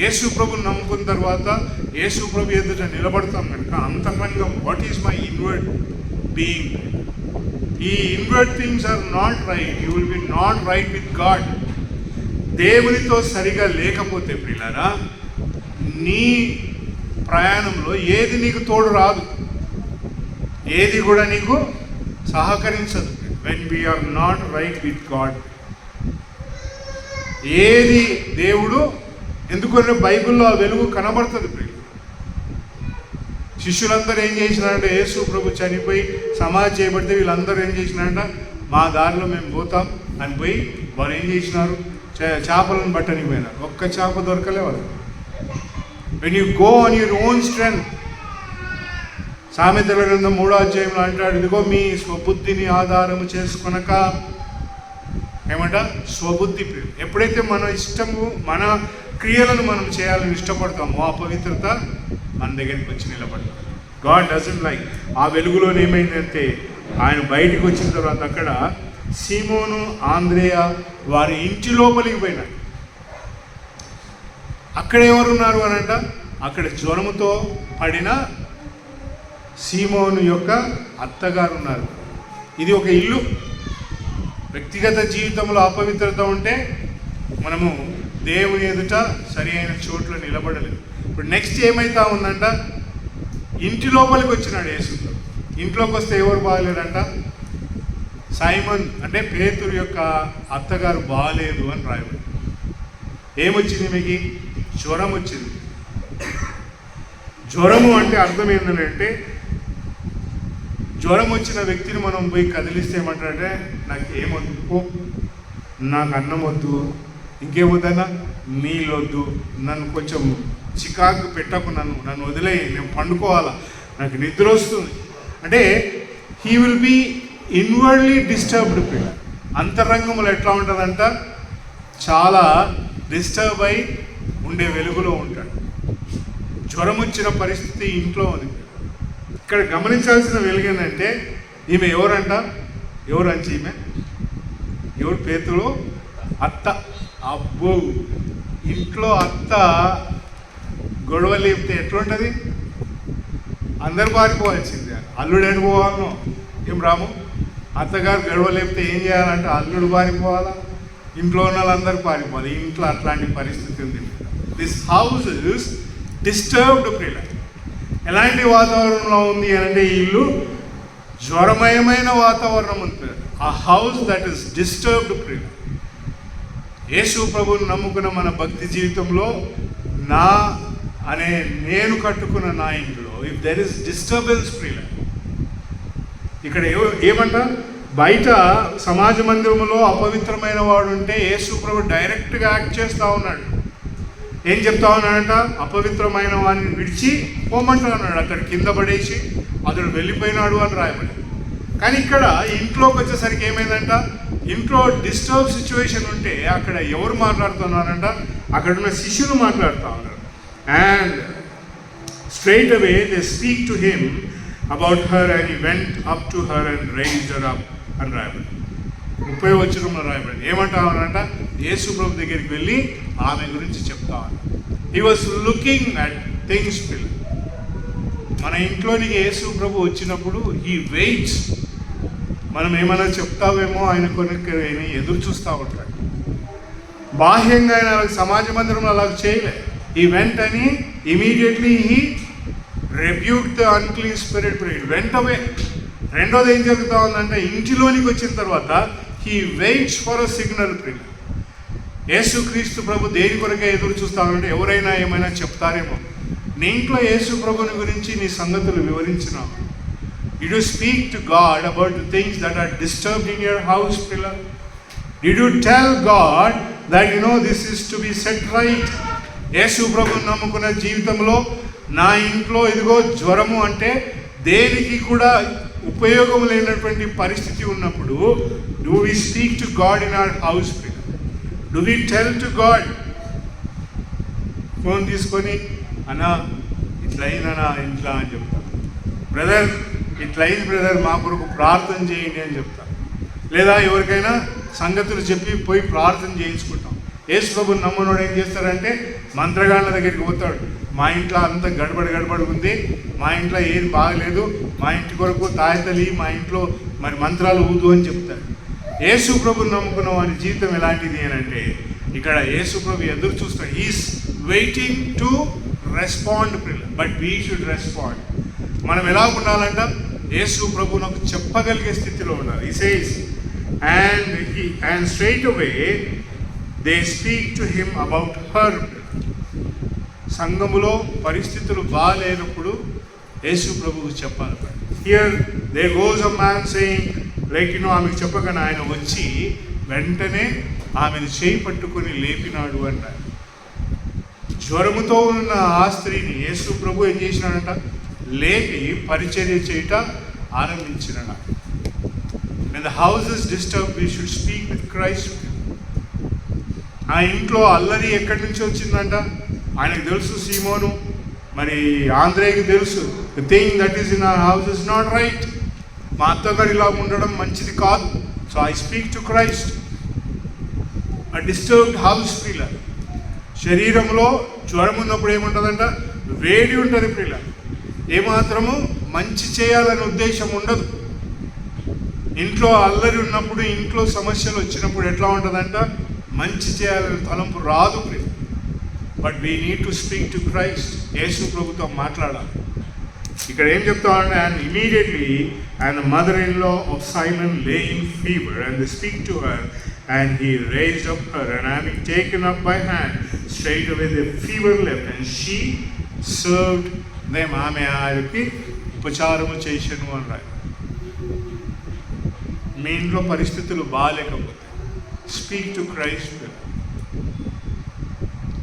యేసు ప్రభుని నమ్ముకున్న తర్వాత యేసు ప్రభు ఎదుట నిలబడతాం కనుక అంతరంగం, what is my inward being, ఈ inward things are not right, you will be not right with God. దేవునితో సరిగా లేకపోతే ప్రియులారా, నీ ప్రయాణంలో ఏది నీకు తోడు రాదు, ఏది కూడా నీకు సహకరించదు. When we're not right with God, ఏది దేవుడు, ఎందుకంటే బైబిల్లో ఆ వెలుగు కనబడుతుంది. శిష్యులందరూ ఏం చేసినారంటే, యేసు ప్రభు చనిపోయి సమాధి చేయబడితే వీళ్ళందరూ ఏం చేసినారంట? మా దారిలో మేము పోతాం అని పోయి వారు ఏం చేసినారు? చేపలను పట్టడానికి పోయినారు. ఒక్క చేప దొరకలే వాళ్ళు. When you go on your own strength, సామెతల గ్రంథం 3వ అధ్యాయంలో అంటాడు, ఇదిగో మీ స్వబుద్ధిని ఆధారము చేసుకొనక, ఏమంట? స్వబుద్ధి. ఎప్పుడైతే మన ఇష్టము, మన క్రియలను మనం చేయాలని ఇష్టపడతామో అపవిత్రత మన దగ్గరికి వచ్చి నిలబడతాం. God doesn't like. ఆ వెలుగులోనే ఏమైందంటే, ఆయన బయటికి వచ్చిన తర్వాత అక్కడ సీమోను, ఆంద్రేయ వారి ఇంటి లోపలికి పోయినారు. అక్కడ ఎవరున్నారు అని అంట? అక్కడ జ్వరముతో పడిన సీమోను యొక్క అత్తగారు ఉన్నారు. ఇది ఒక ఇల్లు. వ్యక్తిగత జీవితంలో అపవిత్రత ఉంటే మనము దేవుని ఎదుట సరి అయిన చోట్ల నిలబడలేదు. ఇప్పుడు నెక్స్ట్ ఏమైతా ఉందంట? ఇంటి లోపలికి వచ్చినాడు యేసు. ఇంట్లోకి వస్తే ఎవరు బాగలేదంట? సైమన్ అంటే పేతురు యొక్క అత్తగారు బాగలేదు అని రాయబడి. ఏమొచ్చింది మీకు? జ్వరం వచ్చింది. జ్వరము అంటే అర్థం ఏంటంటే, జ్వరం వచ్చిన వ్యక్తిని మనం పోయి కదిలిస్తే ఏమంటారంటే, నాకు ఏమొద్దు, నాకు అన్నం వద్దు, ఇంకేమొద్దన్నా నీళ్ళు వద్దు, నన్ను కొంచెం చికాకు పెట్టకు, నన్ను వదిలేయి, నేను పండుకోవాలా, నాకు నిద్ర వస్తుంది అంటే he will be inwardly disturbed. అంతరంగంలో ఎట్లా ఉంటుందంట? చాలా డిస్టర్బ్ అయి ఉండే వెలుగులో ఉంటాడు. జ్వరం వచ్చిన పరిస్థితి ఇంట్లో ఉంది. ఇక్కడ గమనించాల్సిన వెలుగు ఏంటంటే, ఈమె ఎవరంట? ఎవరు అంచి ఈమె? ఎవరు? పేతురు అత్త. అబ్బో, ఇంట్లో అత్త గొడవ లేపితే ఎట్లుంటుంది? అందరు పారిపోవాల్సిందే. అల్లుడు ఎడిపోవాలనో ఏం రాము? అత్తగారు గొడవ లేపితే ఏం చేయాలంటే అల్లుడు పారిపోవాలా, ఇంట్లో ఉన్న వాళ్ళందరూ పారిపోవాలి. ఇంట్లో అట్లాంటి పరిస్థితి ఉంది. దిస్ హౌస్ ఇస్ డిస్టర్బ్డ్ ప్రియుల. ఎలాంటి వాతావరణంలో ఉంది అంటే, ఈ ఇల్లు జ్వరమయమైన వాతావరణం ఉంది. ఆ హౌస్ దట్ ఈస్ డిస్టర్బ్డ్ ప్రియుల. యేసు ప్రభువుని నమ్ముకున్న మన భక్తి జీవితంలో నేను కట్టుకున్న నా ఇంట్లో ఇఫ్ దెర్ ఇస్ డిస్టర్బెన్స్ ప్రియుల, ఇక్కడ ఏమంట? బయట సమాజ మందిరంలో అపవిత్రమైన వాడు ఉంటే యేసు ప్రభు డైరెక్ట్గా యాక్ట్ చేస్తూ ఉన్నాడు. ఏం చెప్తా ఉన్నాడంట? అపవిత్రమైన వాడిని విడిచి పోమంటా ఉన్నాడు. అతడు కింద పడేసి అతడు వెళ్ళిపోయినాడు అని రాయబడి. కానీ ఇక్కడ ఇంట్లోకి వచ్చేసరికి ఏమైందంట? ఇంట్లో డిస్టర్బ్ సిచ్యువేషన్ ఉంటే అక్కడ ఎవరు మాట్లాడుతున్నారంట? అక్కడ ఉన్న శిష్యులు మాట్లాడుతూ ఉన్నారు. And straight away they speak to him about her and he went up to her and raised her up అని రాయబడి. 30వ వచనంలో రాయబడింది. ఏమంటా ఉన్నారంట? యేసు ప్రభు దగ్గరికి వెళ్ళి ఆమె గురించి చెప్తా ఉన్నారు. He was looking at things పిల్లలు. మన ఇంట్లోనికి యేసు ప్రభు వచ్చినప్పుడు హీ వెయిట్స్. మనం ఏమైనా చెప్తావేమో ఆయన కొనుక్కి ఎదురు చూస్తూ ఉంటాడు. బాహ్యంగా ఆయన సమాజ మందిరంలో అలా చేయలే. ఈ వెంట్ అని immediately he rebuked the unclean spirit, went away. రెండోది ఏం జరుగుతూ ఉందంటే, ఇంటిలోనికి వచ్చిన తర్వాత he weights for a signal Pril. యేసుక్రీస్తు ప్రభు దేని కొరకే ఎదురు చూస్తా ఉంటే ఎవరైనా ఏమైనా చెప్తారేమో. నీ ఇంట్లో యేసు ప్రభుని గురించి నీ సంగతులు వివరించినావు. Did you speak to God about the things that are disturbed in your house, pillar? Did you tell God that this is to be set right? యేసు ప్రభుని నమ్ముకున్న జీవితంలో నా ఇంట్లో ఇదిగో జ్వరము అంటే దేనికి కూడా ఉపయోగం లేనటువంటి పరిస్థితి ఉన్నప్పుడు, do we speak to God in our house? Do we tell to God? Phone తీసుకొని అన్నా ఇట్లా అయిందన్నా ఇంట్లో అని చెప్తాను. బ్రదర్ ఇట్లా అయింది బ్రదర్, మా కొరకు ప్రార్థన చేయండి అని చెప్తాను. లేదా ఎవరికైనా సంగతులు చెప్పి పోయి ప్రార్థన చేయించుకుంటాం. యేసు ప్రభుని నమ్మనోడు ఏం చేస్తారంటే మంత్రగాళ్ళ దగ్గరికి పోతాడు. మా ఇంట్లో అంత గడబడి ఉంది, మా ఇంట్లో ఏం బాగలేదు, మా ఇంటి కొరకు తాయతలి, మా ఇంట్లో మరి మంత్రాలు ఊదు అని చెప్తాడు. యేసు ప్రభుని నమ్ముకున్న వారి జీవితం ఎలాంటిది అని అంటే, ఇక్కడ యేసు ప్రభు ఎదురు చూస్తాడు. He's waiting to respond, but we should respond. మనం ఎలా ఉండాలంట? యేసు ప్రభు నాకు చెప్పగలిగే స్థితిలో ఉండాలి. He says, and straight away they speak to him about her. సంఘములో పరిస్థితులు బాగాలేనప్పుడు యేసు ప్రభువుకు చెప్పాలి. Here they goes a man saying like ఆమెకు చెప్పగానే ఆయన వచ్చి వెంటనే ఆమెను చేయి పట్టుకొని లేపినాడు అన్నారు. జ్వరముతో ఉన్న ఆ స్త్రీని యేసు ప్రభు ఏం చేసినాడంట? లేపి పరిచర్య చేయట ఆరంభించినాడు. When the house is disturbed, we should speak with Christ. ఆ ఇంట్లో అల్లరి ఎక్కడి నుంచి వచ్చిందంట? ఆయనకు తెలుసు. సీమోను మరి ఆంధ్రేకి తెలుసు, the thing that is in our house is not right. మా అత్తగారు ఇలా ఉండడం మంచిది కాదు. So I speak to Christ. A disturbed house ప్రియుల. శరీరంలో జ్వరం ఉన్నప్పుడు ఏముంటుందంట? వేడి ఉంటుంది ప్రియుల. ఏమాత్రము మంచి చేయాలనే ఉద్దేశం ఉండదు. ఇంట్లో అల్లరి ఉన్నప్పుడు, ఇంట్లో సమస్యలు వచ్చినప్పుడు ఎట్లా ఉంటుందంట? మంచి చేయాలని తలంపు రాదు ప్రియుల. But we need to speak to Christ. యేసు ప్రభుతో మాట్లాడాలి. ఇక్కడ ఏం చెప్తామంటే, and immediately and mother in law of Simon lay in fever and they speak to her and he raised up her, and having taken up by hand, straight away the fever left, and she served them. ఆమె ఆయనకి ఉపచారము చేసెను అని రాయి. మీ ఇంట్లో పరిస్థితులు బాగాలేకపోతే speak to Christ.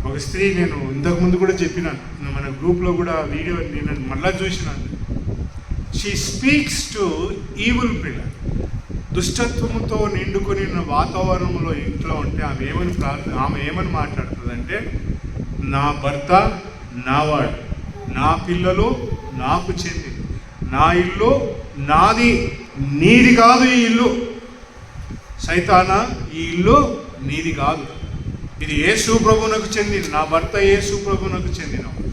ఒక స్త్రీ, నేను ఇంతకుముందు కూడా చెప్పినాను, మన గ్రూప్లో కూడా వీడియో నేను మళ్ళా చూసినాను. She speaks to evil pillar. దుష్టత్వముతో నిండుకొని ఉన్న వాతావరణంలో ఇంట్లో ఉంటే ఆమె ఏమని మాట్లాడుతుందంటే, నా భర్త నావాడు, నా పిల్లలు నాకు చెంది, నా ఇల్లు నాది, నీది కాదు ఈ ఇల్లు. సైతానా, ఈ ఇల్లు నీది కాదు, ఇది యేసు ప్రభువునకు చెందిన, నా భర్త యేసు ప్రభువునకు చెందినవాడు,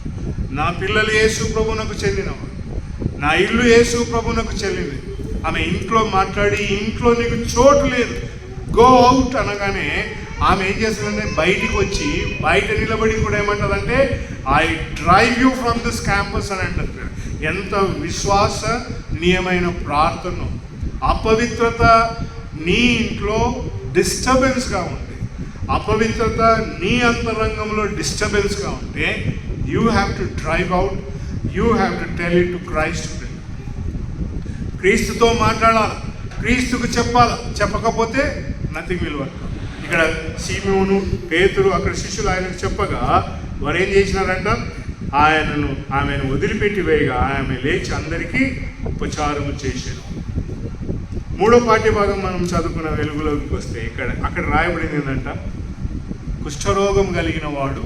నా పిల్లలు యేసు ప్రభువునకు చెందినవాడు, నా ఇల్లు యేసు ప్రభువునకు చెల్లింది. ఆమె ఇంట్లో మాట్లాడి, ఇంట్లో నీకు చోటు లేదు, గో అవుట్ అనగానే ఆమె ఏం చేస్తుందంటే బయటికి వచ్చి బయట నిలబడి కూడా ఏమంటుందంటే, I drive you from this campus అని అంటారు. ఎంత విశ్వాసనీయమైన ప్రార్థన. అపవిత్రత నీ ఇంట్లో డిస్టర్బెన్స్గా ఉంటే, అపవిత్రత నీ అంతరంగంలో డిస్టర్బెన్స్గా ఉంటే, you have to drive out, you have to tell it to Christ. క్రీస్తుతో మాట్లాడాలి. క్రీస్తుకు చెప్పాలి, చెప్పకపోతే నథింగ్ విల్ వర్క్. ఇక్కడ సీమోను, పేతురు అక్కడ శిష్యులు ఆయనకు చెప్పగా వారు ఏం చేసినారంట, ఆమెను వదిలిపెట్టి వేయగా ఆమె లేచి అందరికీ ఉపచారము చేశాను. మూడో పాఠ్యభాగం మనం చదువుకున్న వెలుగులోకి వస్తే అక్కడ రాయబడింది ఏంటంట, కుష్ఠరోగం కలిగిన వాడు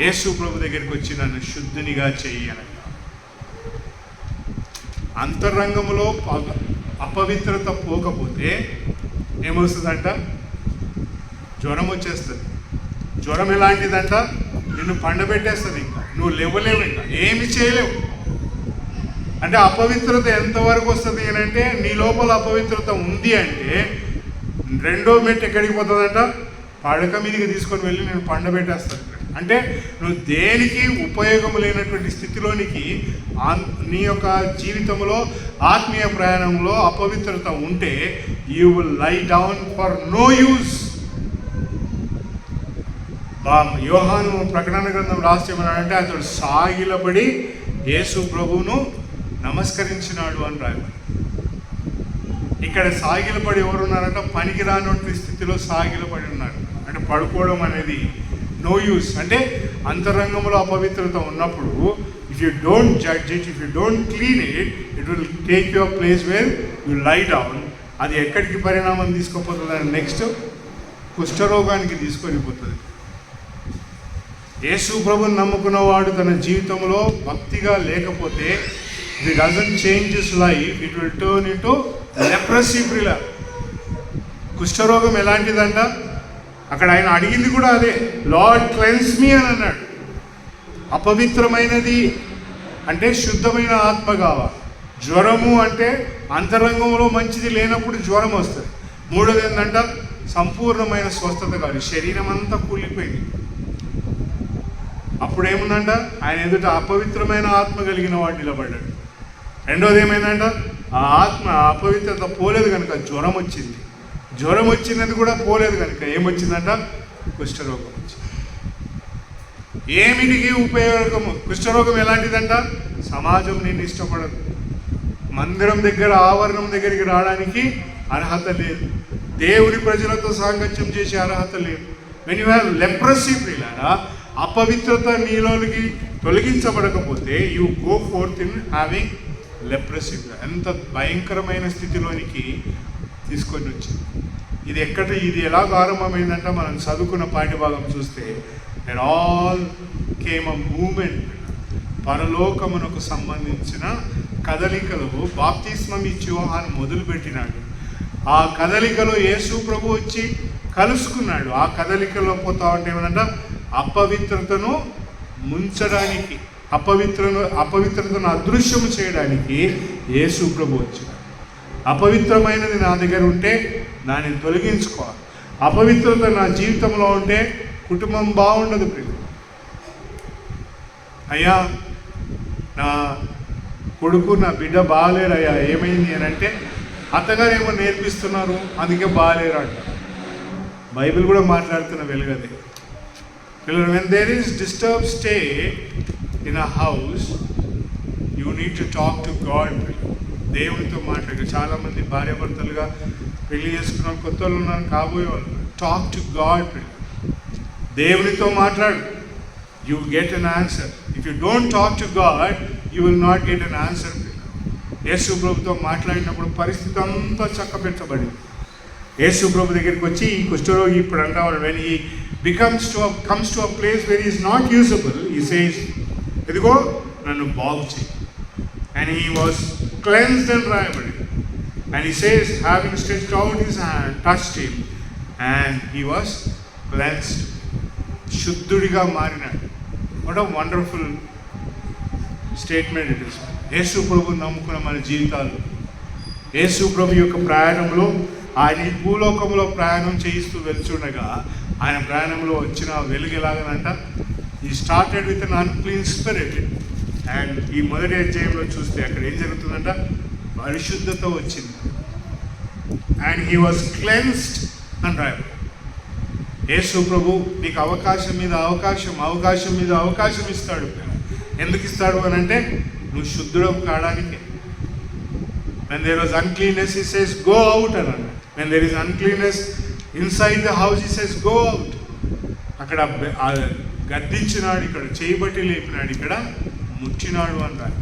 యేసు ప్రభు దగ్గరికి వచ్చి నన్ను శుద్ధునిగా చెయ్యనట. అంతరంగంలో అపవిత్రత పోకపోతే ఏమొస్తుందంట, జ్వరం వచ్చేస్తుంది. జ్వరం ఎలాంటిదంట, నిన్ను పండబెట్టేస్తుంది, ఇంకా నువ్వు లేవలేవు, ఇంకా ఏమి చేయలేవు. అంటే అపవిత్రత ఎంతవరకు వస్తుంది అని అంటే, నీ లోపల అపవిత్రత ఉంది అంటే రెండో మెట్టు ఎక్కడికి పోతుందంట, పడక మీదకి తీసుకొని వెళ్ళి నేను పండబెట్టేస్తాను. అంటే నువ్వు దేనికి ఉపయోగం లేనటువంటి స్థితిలోనికి నీ యొక్క జీవితంలో ఆత్మీయ ప్రయాణంలో అపవిత్రత ఉంటే you will lie down for no use. యోహాను ప్రకటన గ్రంథం రాసేమన్నాడంటే అతడు సాగిలపడి యేసు ప్రభువును నమస్కరించినాడు అని రాయబడి. ఇక్కడ సాగిలపడి ఎవరున్నారంట, పనికి రానటువంటి స్థితిలో సాగిలపడి ఉన్నారు. అంటే పడుకోవడం అనేది నో యూస్. అంటే అంతరంగంలో అపవిత్రత ఉన్నప్పుడు if you don't judge it, if you don't clean it, it will take your place where you lie down. అది ఎక్కడికి పరిణామం తీసుకోపోతుంది అంటే నెక్స్ట్ కుష్ఠరోగానికి తీసుకొని పోతుంది. యేసు ప్రభుని నమ్ముకున్నవాడు తన జీవితంలో భక్తిగా లేకపోతే it doesn't change his life, it will turn into leprosy. కుష్ఠరోగం ఎలాంటిదంట, అక్కడ ఆయన అడిగింది కూడా అదే, లార్డ్ క్లెన్స్ మీ అని అన్నాడు. అపవిత్రమైనది అంటే శుద్ధమైన ఆత్మ కావాలి. జ్వరము అంటే అంతరంగంలో మంచిది లేనప్పుడు జ్వరం వస్తుంది. మూడోది ఏంటంట, సంపూర్ణమైన స్వస్థత కాదు, శరీరం అంతా కూలిపోయింది. అప్పుడు ఏముందంట, ఆయన ఎదుట అపవిత్రమైన ఆత్మ కలిగిన వాడు నిలబడ్డాడు. రెండోది ఏమైందంట, ఆ ఆత్మ అపవిత్రత పోలేదు కనుక జ్వరం వచ్చింది. జ్వరం వచ్చినది కూడా పోలేదు కనుక ఏమొచ్చిందంట, కుష్ఠరోగం వచ్చింది. ఏమిటికి ఉపయోగము? కుష్ఠరోగం ఎలాంటిదంట, సమాజం నిన్ను ఇష్టపడదు, మందిరం దగ్గర ఆవరణం దగ్గరికి రావడానికి అర్హత లేదు, దేవుని ప్రజలతో సాంగత్యం చేసే అర్హత లేదు. వెన్ యూ హ్యావ్ లెప్రసీ ప్రియులారా, అపవిత్రత నీలోనికి తొలగించబడకపోతే you go forth in having leprosy. ఎంత భయంకరమైన స్థితిలోనికి తీసుకొని వచ్చింది. ఇది ఎలాగ ఆరంభమైందంట, మనం చదువుకున్న పాఠ్యభాగం చూస్తే it all came a moment. పరలోకమునకు సంబంధించిన కదలికలు బాప్తిస్మం ఇచ్చి యోహాను మొదలుపెట్టినాడు. ఆ కదలికలో యేసు ప్రభు వచ్చి కలుసుకున్నాడు. ఆ కదలికలో పోతా ఉంటే ఏమంట, అపవిత్రతను ముంచడానికి, అపవిత్రతను అదృశ్యము చేయడానికి యేసు ప్రభు వచ్చాడు. అపవిత్రమైనది నా దగ్గర ఉంటే దాన్ని తొలగించుకోవాలి. అపవిత్రత నా జీవితంలో ఉంటే కుటుంబం బాగుండదు. ప్రియులు, అయ్యా నా కొడుకు నా బిడ్డ బాగాలేరయ్యా, ఏమైంది అని అంటే అత్తగారు ఏమో నేర్పిస్తున్నారు అందుకే బాగాలేరు అంట. బైబిల్ కూడా మాట్లాడుతున్న వెలుగదే. పిల్లలు, when there is disturbed state in a house, you need to talk to God. దేవునితో మాట్లాడు. చాలామంది భార్యాభర్తలుగా పెళ్లి చేసుకున్న కొత్త వాళ్ళు ఉన్నారు, కాబోయే వాళ్ళు. Talk to God. దేవునితో మాట్లాడు. You get an answer. If you don't talk to God you will not get an answer. యేసు ప్రభుతో మాట్లాడినప్పుడు పరిస్థితి అంతా చక్కబెట్టబడింది. యేసు ప్రభు దగ్గరికి వచ్చి ఈ కుష్ఠరోగి ఇప్పుడు అంటాడు, when he comes to a place where he is not usable, he says, ఇదిగో నన్ను బాగు చేయి. And he was cleansed and రాయబడి. And he says, having stretched out his hand, touched him, and he was cleansed. శుద్ధుడిగా మారినాడు. What a wonderful statement it is. యేసు ప్రభు నమ్ముకున్న మన జీవితాలు, యేసు ప్రభు యొక్క ప్రయాణంలో ఆయన ఈ భూలోకంలో ప్రయాణం చేయిస్తూ వెళ్తుండగా ఆయన ప్రయాణంలో వచ్చిన వెలుగు ఎలాగనంట, ఈ started with an unclean spirit. And ఈ మొదటి అధ్యాయంలో చూస్తే అక్కడ ఏం జరుగుతుందంట, పరిశుద్ధత వచ్చింది. అండ్ హీ వాజ్ క్లెన్స్డ్ అని రాయబడి. యేసు ప్రభు నీకు అవకాశం మీద అవకాశం ఇస్తాడు. ఎందుకు ఇస్తాడు అని అంటే నువ్వు శుద్ధుడు కావడానికి. When there was uncleanness, he says, go out అన్నాడు. When there is uncleanness inside the house, he says, go out. అక్కడ గద్దించినాడు, ఇక్కడ చేయబట్టి లేపినాడు, ఇక్కడ ముచ్చినాడు అన్నారు.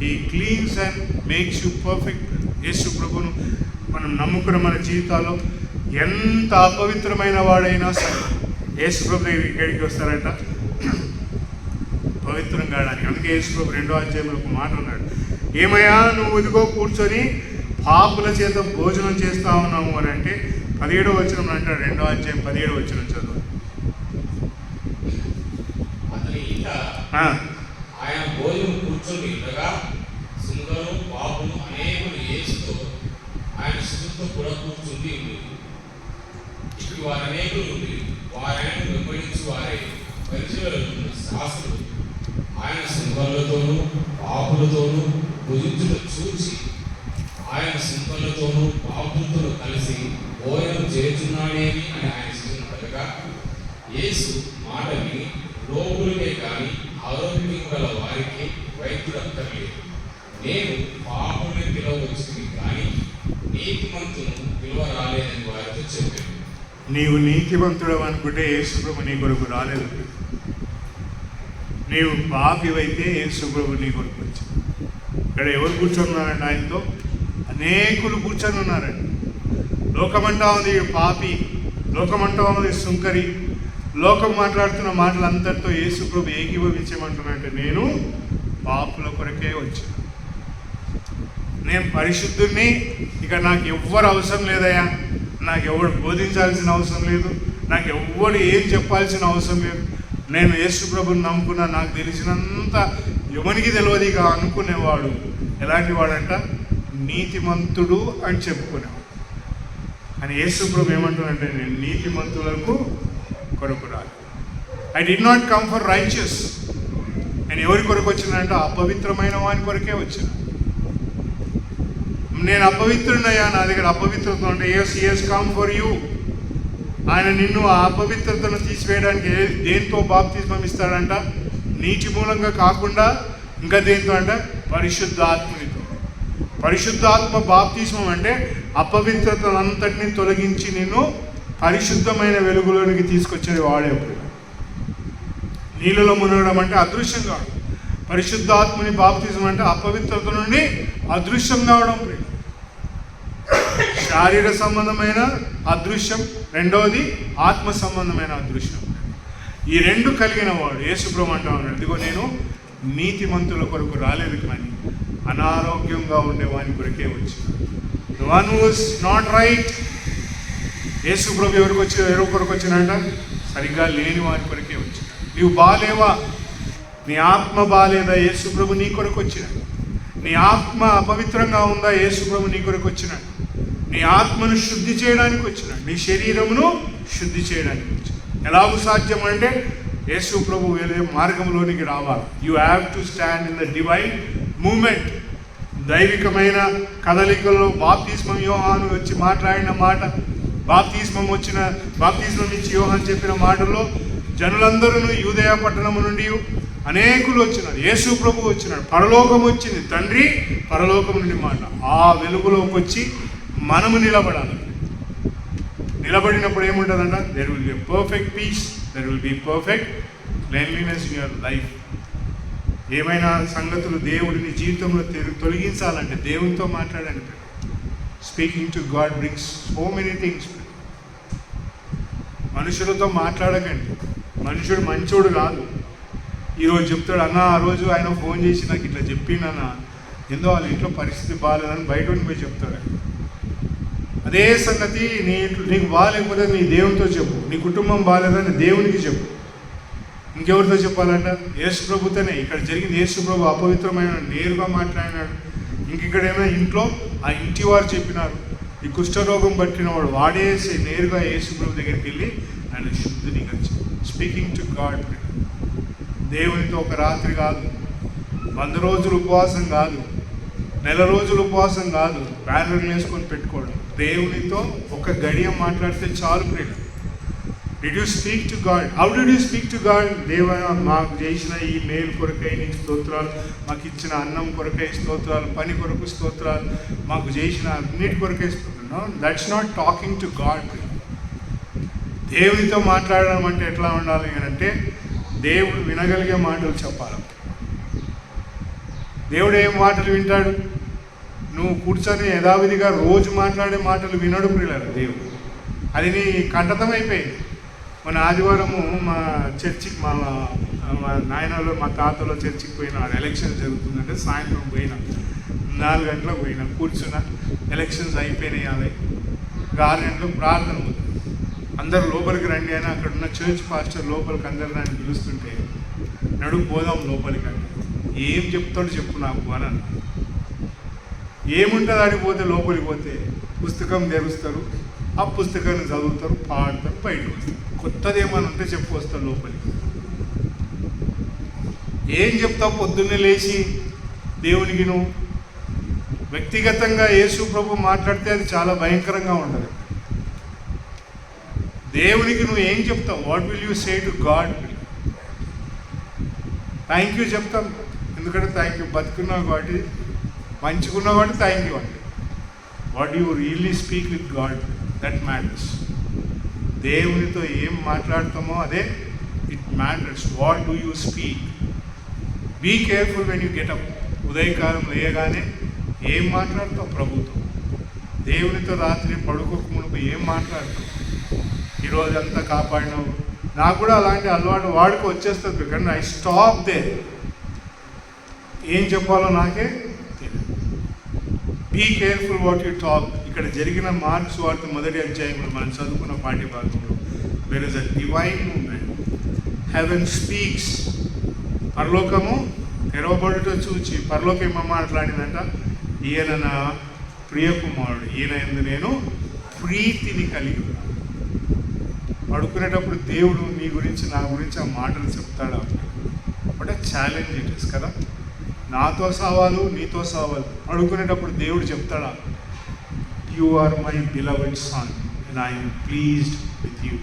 He cleans and makes you perfect. యేసు ప్రభును మనం నమ్ముకున్న మన జీవితాల్లో ఎంత అపవిత్రమైన వాడైనా సరే యేసు ప్రభు ఇక్కడికి వస్తారంట పవిత్రం కావడానికి. అందుకే యేసు ప్రభు 2వ అధ్యాయంలో ఒక మాట అన్నాడు, ఏమయ్యా నువ్వు ఇదిగో కూర్చొని పాపుల చేత భోజనం చేస్తా ఉన్నాము అని అంటే 17వ వచనం అంటాడు. 2వ అధ్యాయం 17వ వచనం చదువు. ఆయన భోజనం కూర్చొని ఉండగా సుందరు పాపులు అనేకులు యేసుతో ఆయన శిష్యులతో కూడా కూర్చుండి ఉంది. ఇప్పుడు వారు అనేకులు ఉంది. వారాయన వెంబడించి వారే పరిచయలు శాస్త్రులు ఆయన సుందరులతోనూ పాపులతోనూ భుజించుట చూచి ఆయన సుందరులతోనూ పాపులతోనూ కలిసి భోజనం చేస్తున్నాడేమి అని ఆయన శిష్యులు అడగగా యేసు మాట విని రోగులకే కానీ ఆరోగ్యం గల వారికి వైద్యుడు అక్కర్లేదు. నేను పాపుల్ని పిలవచ్చుని కానీ నీతిమంతును పిలువ రాలేదని వారితో చెప్పాను. నీవు నీతిమంతుడు అనుకుంటే యేసు ప్రభు నీ కొరకు రాలేదు. నీవు పాపివైతే యేసు ప్రభు నీ కొరకు వచ్చి. ఇక్కడ ఎవరు కూర్చొన్నారండి? ఆయనతో అనేకులు కూర్చొని ఉన్నారండి. లోకమంటా ఉంది పాపి, లోకమంటా ఉంది సుంకరి, లోకం మాట్లాడుతున్న మాటలందరితో యేసు ప్రభు ఏకీభవించమంటున్నాడంటే నేను పాపుల కొరకే వచ్చాను, నేను పరిశుద్ధుడిని, ఇక నాకు ఎవ్వరు అవసరం లేదయ్యా, నాకు ఎవరు బోధించాల్సిన అవసరం లేదు, నాకు ఎవ్వరు ఏం చెప్పాల్సిన అవసరం లేదు, నేను యేసు ప్రభుని నమ్ముకున్నా, నాకు తెలిసినంత ఎవరికి తెలియదుగా అనుకునేవాడు ఎలాంటి వాడంట? నీతిమంతుడు అని చెప్పుకునేవాడు. అని యేసు ప్రభు ఏమంటున్నాడంటే నేను నీతిమంతులకు కొరకు రాదు. I did not come for righteous. నేను ఎవరి కొరకు వచ్చినానంటే అపవిత్రమైన వాని కొరకే వచ్చిన. నేను అపవిత్రుడయ్యా, నా దగ్గర అపవిత్రత ఉంటే ఎస్ కమ్ ఫర్ యూ. ఆయన నిన్ను ఆ అపవిత్రతను తీసివేయడానికి దేంతో బాప్తిస్మం ఇస్తాడంట? నీటి మూలంగా కాకుండా ఇంకా దేంతో అంటే పరిశుద్ధాత్మనితో. పరిశుద్ధాత్మ బాప్తిస్మం అంటే అపవిత్రతలంతటిని తొలగించి నిన్ను పరిశుద్ధమైన వెలుగులోనికి తీసుకొచ్చేది వాడేప్పుడు. నీళ్ళలో మునగడం అంటే అదృశ్యం కావడం. పరిశుద్ధాత్మని బాప్తిజం అంటే అపవిత్రత నుండి అదృశ్యం కావడం. శారీర సంబంధమైన అదృశ్యం, రెండవది ఆత్మ సంబంధమైన అదృశ్యం. ఈ రెండు కలిగిన వాడు యేసు ప్రభు అంటా ఉన్నాడు, ఇదిగో నేను నీతిమంతుల కొరకు రాలేదు కానీ అనారోగ్యంగా ఉండే వాని కొరకే వచ్చిన. The one who is not right. యేసు ప్రభు ఎవరి కొరకు వచ్చినంట? సరిగ్గా లేని వారి కొరకే వచ్చిన. నీవు బాలేవా? నీ ఆత్మ బాలేదా? యేసు ప్రభు నీ కొరకు వచ్చినాడు. నీ ఆత్మ అపవిత్రంగా ఉందా? యేసు ప్రభు నీ కొరకు వచ్చినాడు. నీ ఆత్మను శుద్ధి చేయడానికి వచ్చినాడు. నీ శరీరమును శుద్ధి చేయడానికి వచ్చినాడు. ఎలాగూ సాధ్యం అంటే యేసు ప్రభు వెళ్ళే మార్గంలోనికి రావాలి. You have to stand in the divine moment. దైవికమైన కదలికల్లో బాప్తిస్మం యోహాను వచ్చి మాట్లాడిన మాట, బాప్తిస్మం ఇచ్చి యోహాను చెప్పిన మాటల్లో జనులందరూ యూదయ పట్టణము నుండి అనేకులు వచ్చినారు. యేసు ప్రభు వచ్చినాడు. పరలోకం వచ్చింది. తండ్రి పరలోకం నుండి మాట. ఆ వెలుగులోకి వచ్చి మనము నిలబడాలి. నిలబడినప్పుడు ఏముంటుందంట? There will be perfect peace, there will be perfect cleanliness in your life. ఏమైనా సంగతులు దేవుడిని జీవితంలో తొలగించాలంటే దేవునితో మాట్లాడండి. Speaking to God brings so many things. మనుషులతో మాట్లాడకండి. మనుషుడు మంచోడు కాదు. ఈరోజు చెప్తాడు, అన్న ఆ రోజు ఆయన ఫోన్ చేసి నాకు ఇట్లా చెప్పిండన్న, ఎందో వాళ్ళ ఇంట్లో పరిస్థితి బాగాలేదని బయట పోయి చెప్తాడు. అదే సంగతి నీకు బాగాలేకపోతే నీ దేవునితో చెప్పు. నీ కుటుంబం బాగాలేదని దేవునికి చెప్పు. ఇంకెవరితో చెప్పాలంట? యేసు ప్రభుతోనే. ఇక్కడ జరిగింది యేసు ప్రభు అపవిత్రమైన నేరుగా మాట్లాడినాడు. ఇంకిక్కడ ఏమైనా ఇంట్లో ఆ ఇంటి వారు చెప్పినారు, ఈ కుష్ఠరోగం పట్టినవాడు వాడేసి నేరుగా యేసు ప్రభు దగ్గరికి వెళ్ళి ఆయన శుద్ధిని కలిసి స్పీకింగ్ టు గాడ్. దేవునితో ఒక రాత్రి కాదు, 100 రోజులు ఉపవాసం కాదు, నెల రోజులు ఉపవాసం కాదు, బ్యానర్లు వేసుకొని పెట్టుకోవడం. దేవునితో ఒక గడియ మాట్లాడితే చాలు ప్రియులు. Did you speak to God? How did you speak to God? దేవా, మాకు చేసిన ఈ మేలు కొరకై నీకు స్తోత్రాలు, మాకు ఇచ్చిన అన్నం కొరకై స్తోత్రాలు, పని కొరకు స్తోత్రాలు, మాకు చేసిన అన్నిటి కొరకై స్తోత్రాలు. That's not talking to God. దేవునితో మాట్లాడడం అంటే ఎట్లా ఉండాలి అంటే దేవుడు వినగలిగే మాటలు చెప్పాలి. దేవుడు ఏం మాటలు వింటాడు? నువ్వు కూర్చొని యథావిధిగా రోజు మాట్లాడే మాటలు వినడు ప్రియులారా దేవుడు. అది నీ కంఠతం అయిపోయింది. మన ఆదివారము మా చర్చికి మా నాయనలో మా తాతలో చర్చికి పోయినా, ఎలక్షన్ జరుగుతుందంటే సాయంత్రం పోయినా, 4 గంటలకు పోయినా, కూర్చున్నా. ఎలక్షన్స్ అయిపోయినాయి. 6 గంటలకు ప్రార్థన ఉంది. అందరు లోపలికి రండి అని అక్కడ ఉన్న చర్చ్ పాస్టర్ లోపలికి అందరు నన్ను పిలుస్తుంటే, నడుపు పోదాం లోపలికి అంటే, ఏం చెప్తాడు చెప్పు నాకు అని అన్నా. ఏముంటుంది ఆడిపోతే లోపలికి పోతే పుస్తకం తెరుస్తారు, ఆ పుస్తకాన్ని చదువుతారు, పాడతారు, బయటకు వస్తారు. కొత్తది ఏమైనా ఉంటే చెప్పు వస్తారు లోపలికి. ఏం చెప్తావు పొద్దున్నే లేచి దేవునికి? నువ్వు వ్యక్తిగతంగా యేసు ప్రభు మాట్లాడితే అది చాలా భయంకరంగా ఉంటుంది. దేవునికి నువ్వు ఏం చెప్తావు? What will you say to God? Thank you చెప్తాం. ఎందుకంటే థ్యాంక్ యూ, బతుకున్నావు కాబట్టి, మంచుకున్నావు కాబట్టి థ్యాంక్ యూ అంటే. What you really speak with God, that matters. దేవునితో ఏం మాట్లాడతామో అదే it matters. What do you speak? Be careful when you get up. ఉదయకాలం లేయగానే ఏం మాట్లాడతావు ప్రభుతో? దేవునితో రాత్రి పడుకోక మునుపు ఏం మాట్లాడతావు? ఈరోజు అంతా కాపాడినావు. నాకు కూడా అలాంటి అలవాటు వాడికి వచ్చేస్తుంది, కానీ ఐ స్టాప్ దే. ఏం చెప్పాలో నాకే తెలియదు. Be careful what you talk. ఇక్కడ జరిగిన మార్క్స్ వార్త 1వ అధ్యాయంలో మనం చదువుకున్న పాఠ్యభాగంలో there is a divine moment. Heaven speaks. పరలోకము తెరవబడుట చూచి పరలోకం ఏమో మాట్లాడిందంట, ఈయన నా ప్రియకుమారుడు, ఈయన యందు నేను ప్రీతిని కలిగి. పడుకునేటప్పుడు దేవుడు నీ గురించి, నా గురించి ఆ మాటలు చెప్తాడా? బట్ ఛాలెంజ్ ఇట్ ఇస్ కదా. నాతో సవాలు, నీతో సవాలు. పడుకునేటప్పుడు దేవుడు చెప్తాడా, you are my beloved son and I am pleased with you.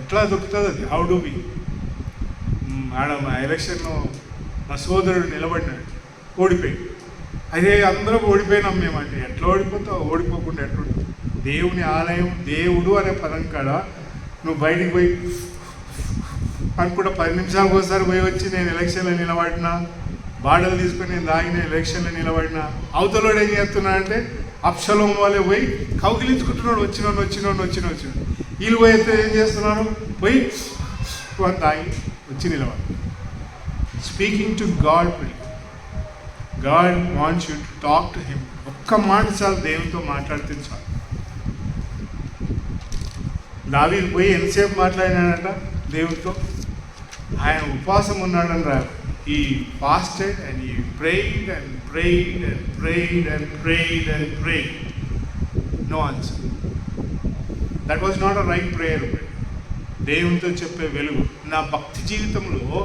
ఎట్లా దొరుకుతుంది అది? How do we? మేడం, ఆ ఎలక్షన్లో నా సోదరుడు నిలబడినాడు, ఓడిపోయి. అదే అందరం ఓడిపోయినాం మేమంటే. ఎట్లా ఓడిపోతావు? ఓడిపోకుండా ఎట్లుంటుంది? దేవుని ఆలయం, దేవుడు అనే పదం కాడ నువ్వు బయటికి పోయి అనుకుంటా 10 నిమిషాలకు ఒకసారి పోయి వచ్చి నేను ఎలక్షన్లో నిలబడినా, బాటలు తీసుకొని నేను తాగిన, ఎలక్షన్లో నిలబడినా. అవతలోడు ఏం చేస్తున్నా అంటే అప్షలోం వాళ్ళే పోయి కౌగిలించుకుంటున్నాడు, వచ్చినాడు. వీళ్ళు పోయితే ఏం చేస్తున్నాను? పోయి తాగి వచ్చి నిలబడి. Speaking to God. God wants you to talk to him. ఒక్క మాట చాలు, దేవునితో మాట్లాడితే చాలు. దావీదు పోయి ఎంతసేపు మాట్లాడినాడంట దేవునితో? ఆయన ఉపవాసం ఉన్నాడని రాదు. He fasted and he prayed and prayed and prayed and prayed and prayed. No answer. That was not a right prayer. దేవునితో చెప్పే వెలుగు. నా భక్తి జీవితంలో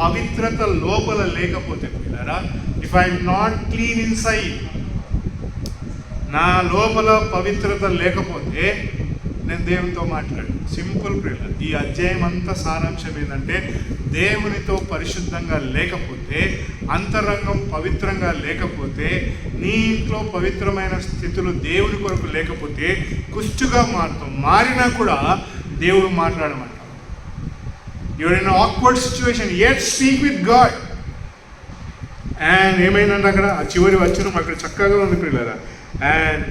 పవిత్రత లోపల లేకపోతే పిల్లరా, if I not clean inside, నా లోపల పవిత్రత లేకపోతే నేను దేవునితో మాట్లాడాను. Simple prayer. ఈ అధ్యాయం అంతా సారాంశం ఏంటంటే, దేవునితో పరిశుద్ధంగా లేకపోతే, అంతరంగం పవిత్రంగా లేకపోతే, నీ ఇంట్లో పవిత్రమైన స్థితులు దేవుని కొరకు లేకపోతే కుష్టుగా మారుతాం. మారినా కూడా దేవుడు మాట్లాడమంట. Your in awkward situation, yet speak with God. And ఏమైందంటే అక్కడ ఆ చివరి వచనం అక్కడ చక్కగా ఉంది పిల్లరా. అండ్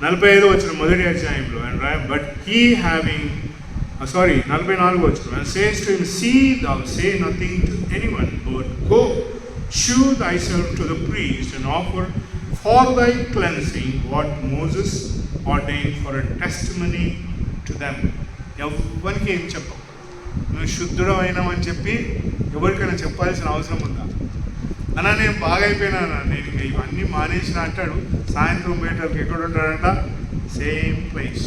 45వ వచనం 1వ అధ్యాయంలో, అండ్ బట్ హీ హ్యావింగ్ 44వ వచనం, and says to him, see thou say nothing to anyone, but go, shew thyself to the priest, and offer for thy cleansing what Moses ordained for a testimony to them. ఎవరికి ఏం చెప్పవు. నువ్వు శుద్ధుడు అయినామని చెప్పి ఎవరికైనా చెప్పాల్సిన అవసరం ఉందా? అన్నా నేను బాగా అయిపోయినా, నేను ఇక ఇవన్నీ మానేసిన అంటాడు. సాయంత్రం బయటకి ఎక్కడ ఉంటాడంట? Same place.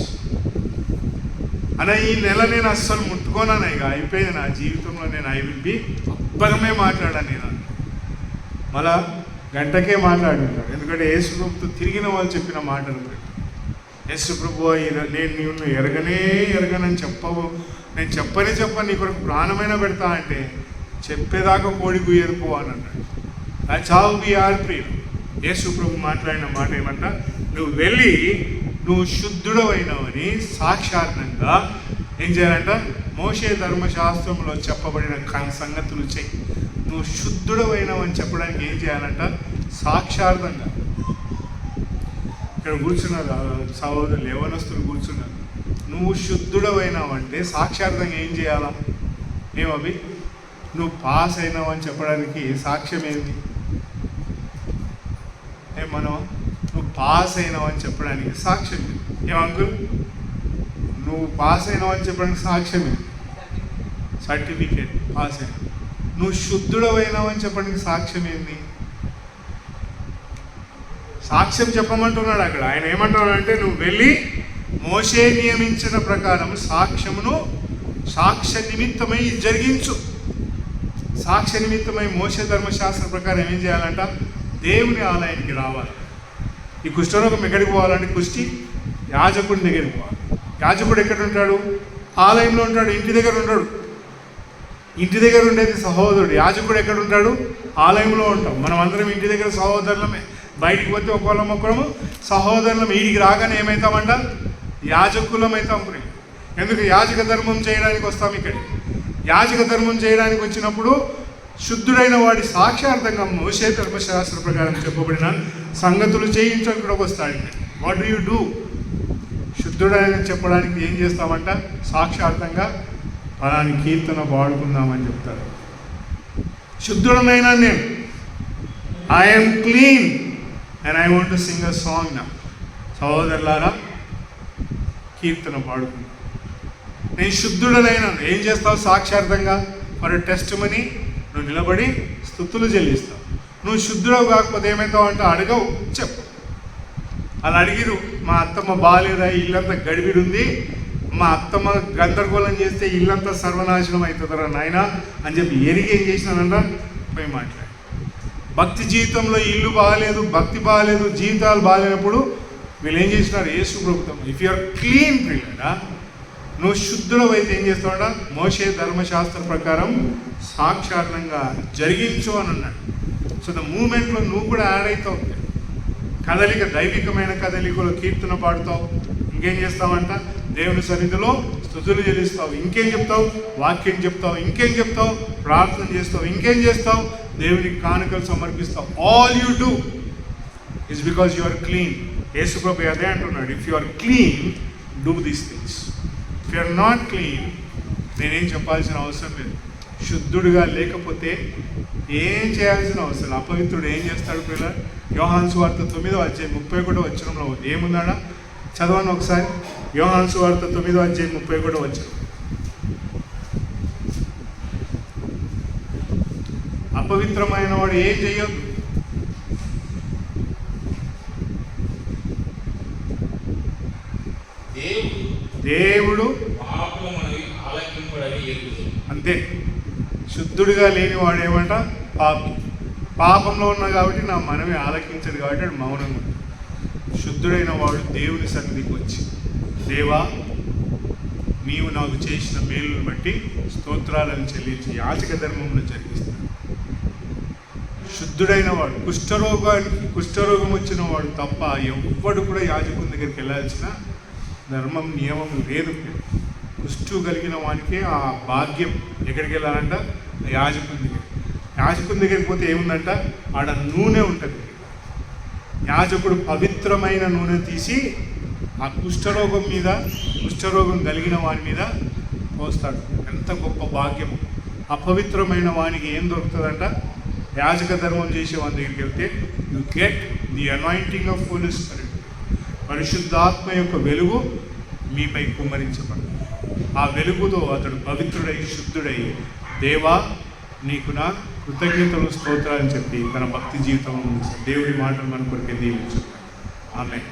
అన్న ఈ నెల నేను అస్సలు ముట్టుకోనా, ఇక అయిపోయింది నా జీవితంలో, నేను ఐ విల్ బి అబ్బగమే మాట్లాడాను నేను. మళ్ళా గంటకే మాట్లాడుంటాడు. ఎందుకంటే యేసు ప్రభుతో తిరిగిన వాళ్ళు చెప్పిన మాటలు. యేసు ప్రభువా నేను నిన్ను ఎరగనని చెప్పవు, నేను చెప్పని నీ కొరకు ప్రాణమైనా పెడతా అంటే చెప్పేదాకా కోడి గుయ్యదు పో అని అన్నాడు. దట్స్ హౌ వి ఆర్ ప్రియులు. యేసు ప్రభు మాట్లాడిన మాట ఏమంట, నువ్వు వెళ్ళి నువ్వు శుద్ధుడవైనవని సాక్షాత్తంగా ఏం చేయాలంట, మోషే ధర్మశాస్త్రంలో చెప్పబడిన సంగతులు చెయ్యి. నువ్వు శుద్ధుడవైనవని చెప్పడానికి ఏం చేయాలంట, సాక్షార్థంగా. ఇక్కడ కూర్చున్నారు సహోదరులు, యవనస్తులు కూర్చున్నారు. నువ్వు శుద్ధుడవైనావంటే సాక్షార్థంగా ఏం చేయాలా? ఏమవి నువ్వు పాస్ అయినావు అని చెప్పడానికి సాక్ష్యం ఏంది? మనం నువ్వు పాస్ అయినావు అని చెప్పడానికి సాక్ష్యం ఏమంకుల్? నువ్వు పాస్ అయినావు అని చెప్పడానికి సాక్ష్యం ఏంటి? సర్టిఫికేట్ పాస్ అయినా. నువ్వు శుద్ధుడవైనావు అని చెప్పడానికి సాక్ష్యం ఏంది? సాక్ష్యం చెప్పమంటున్నాడు అక్కడ. ఆయన ఏమంటున్నాడు అంటే, నువ్వు వెళ్ళి మోషే నియమించిన ప్రకారం సాక్ష్య నిమిత్తమై జరిగించు. సాక్ష్య నిమిత్తమై మోషే ధర్మశాస్త్ర ప్రకారం ఏం చేయాలంట, దేవుని ఆలయానికి రావాలి. ఈ కుష్ఠరోగం ఎక్కడికి పోవాలంటే యాజకుడి దగ్గరికి పోవాలి. యాజకుడు ఎక్కడ ఉంటాడు? ఆలయంలో ఉంటాడు, ఇంటి దగ్గర ఉంటాడు. ఇంటి దగ్గర ఉండేది సహోదరుడు. యాజకుడు ఎక్కడ ఉంటాడు? ఆలయంలో ఉంటాం. మనం అందరం ఇంటి దగ్గర సహోదరులమే. బయటికి పోతే ఒకళ్ళము సహోదరులం. వీడికి రాగానే ఏమవుతామంట, యాజకులం అవుతాం. ఎందుకు? యాజక ధర్మం చేయడానికి వస్తాం. ఇక్కడ యాజక ధర్మం చేయడానికి వచ్చినప్పుడు శుద్ధుడైన వాడి సాక్షార్థంగా మోషే ధర్మశాస్త్ర ప్రకారం చెప్పబడిన సంగతులు చేయించడానికి కూడా వస్తాడు. What do you do? శుద్ధుడైన చెప్పడానికి ఏం చేస్తామంట, సాక్షార్థంగా అలాని కీర్తన పాడుకుందామని చెప్తారు. శుద్ధుడనైనా నేను, I'm clean and I want to sing a song నా. సహోదరులారా, కీర్తన పాడుకుందాం. నేను శుద్ధుడనైనాను. ఏం చేస్తావు? సాక్షార్థంగా మరి టెస్ట్ మనీ నువ్వు నిలబడి స్తుతులు చెల్లిస్తావు. నువ్వు శుద్ధుడవు కాకపోతే ఏమవుతావు అంటే అడగవు, చెప్పు. అలా అడిగిరు, మా అత్తమ్మ బాగాలేదా, ఇల్లంతా గడిబిడి ఉంది, మా అత్తమ్మ గందరగోళం చేస్తే ఇల్లంతా సర్వనాశనం అవుతుందరా నాయన అని చెప్పి ఎరిగి ఏం చేసినానంట, పోయి మాట్లాడు. భక్తి జీవితంలో ఇల్లు బాగాలేదు, భక్తి బాగాలేదు, జీవితాలు బాగాలేనప్పుడు వీళ్ళు ఏం చేసినారు? యేసు ప్రభుత్వం. ఇఫ్ యు ఆర్ క్లీన్ ప్రియుడా, నువ్వు శుద్ధుడు అయితే ఏం చేస్తావట, మోషే ధర్మశాస్త్ర ప్రకారం సాక్షాత్తంగా జరిగించు అని అన్నాడు. సో ద మూమెంట్లో నువ్వు కూడా యాడ్ అవుతావు. కదలిక, దైవికమైన కదలికలో కీర్తన పాడుతావు. ఇంకేం చేస్తావంట, దేవుని సన్నిధిలో స్తుతులు చెల్లిస్తావు. ఇంకేం చెప్తావు? వాక్యం చెప్తావు. ఇంకేం చెప్తావు? ప్రార్థన చేస్తావు. ఇంకేం చేస్తావు? దేవునికి కానుకలు సమర్పిస్తావు. All you do is because you are clean. యేసు ప్రభు అదే అంటున్నాడు, if you are clean do these things. If you are not clean, నేనేం చెప్పాల్సిన అవసరం లేదు. శుద్ధుడుగా లేకపోతే ఏం చేయాల్సిన అవసరం. అపవిత్రుడు ఏం చేస్తాడు పిల్లలు? యోహాను సువార్త 9వ అధ్యాయం 31వ వచనంలో ఉంది. ఏమున్నాడా? చదవండి ఒకసారి. యోహాను సువార్త 9వ అధ్యాయం 31వ వచనం. అపవిత్రమైన వాడు ఏం చెయ్యొద్దు. దేవుడు అంతే. శుద్ధుడిగా లేని వాడు ఏమంట, పాపి. పాపంలో ఉన్నా కాబట్టి నా మనమే ఆలకించడు కాబట్టి వాడు మౌనంగా ఉంటాడు. శుద్ధుడైన వాడు దేవుని సన్నిధికి వచ్చి, దేవా నీవు నాకు చేసిన మేలును బట్టి స్తోత్రాలను చెల్లించి యాజక ధర్మంలో జరిగిస్తాడు. శుద్ధుడైన వాడు, కుష్ఠరోగం వచ్చిన వాడు తప్ప ఎవ్వడు కూడా యాజకుని దగ్గరికి వెళ్ళాల్సిన ధర్మం నియమం లేదు. కుష్ఠు కలిగిన వానికి ఆ భాగ్యం. ఎక్కడికి వెళ్ళాలంట? యాజకుని దగ్గర. యాజకుని దగ్గరికి పోతే ఏముందంట, ఆడ నూనె ఉంటుంది. యాజకుడు పవిత్రమైన నూనె తీసి ఆ కుష్ఠరోగం కలిగిన వాని మీద పోస్తాడు. ఎంత గొప్ప భాగ్యం. అపవిత్రమైన వానికి ఏం దొరుకుతుందంట? యాజక ధర్మం చేసే వాని దగ్గరికి వెళ్తే you get the anointing of holy spirit. పరిశుద్ధాత్మ యొక్క వెలుగు మీపై కుమ్మరించబడు. ఆ వెలుగుతో అతడు పవిత్రుడై శుద్ధుడై, దేవా నీకు నా కృతజ్ఞతలు స్తోత్రాలని చెప్పి తన భక్తి జీవితంలో దేవుడి మాటలు మన కొరికే దీవించు. ఆమేన్.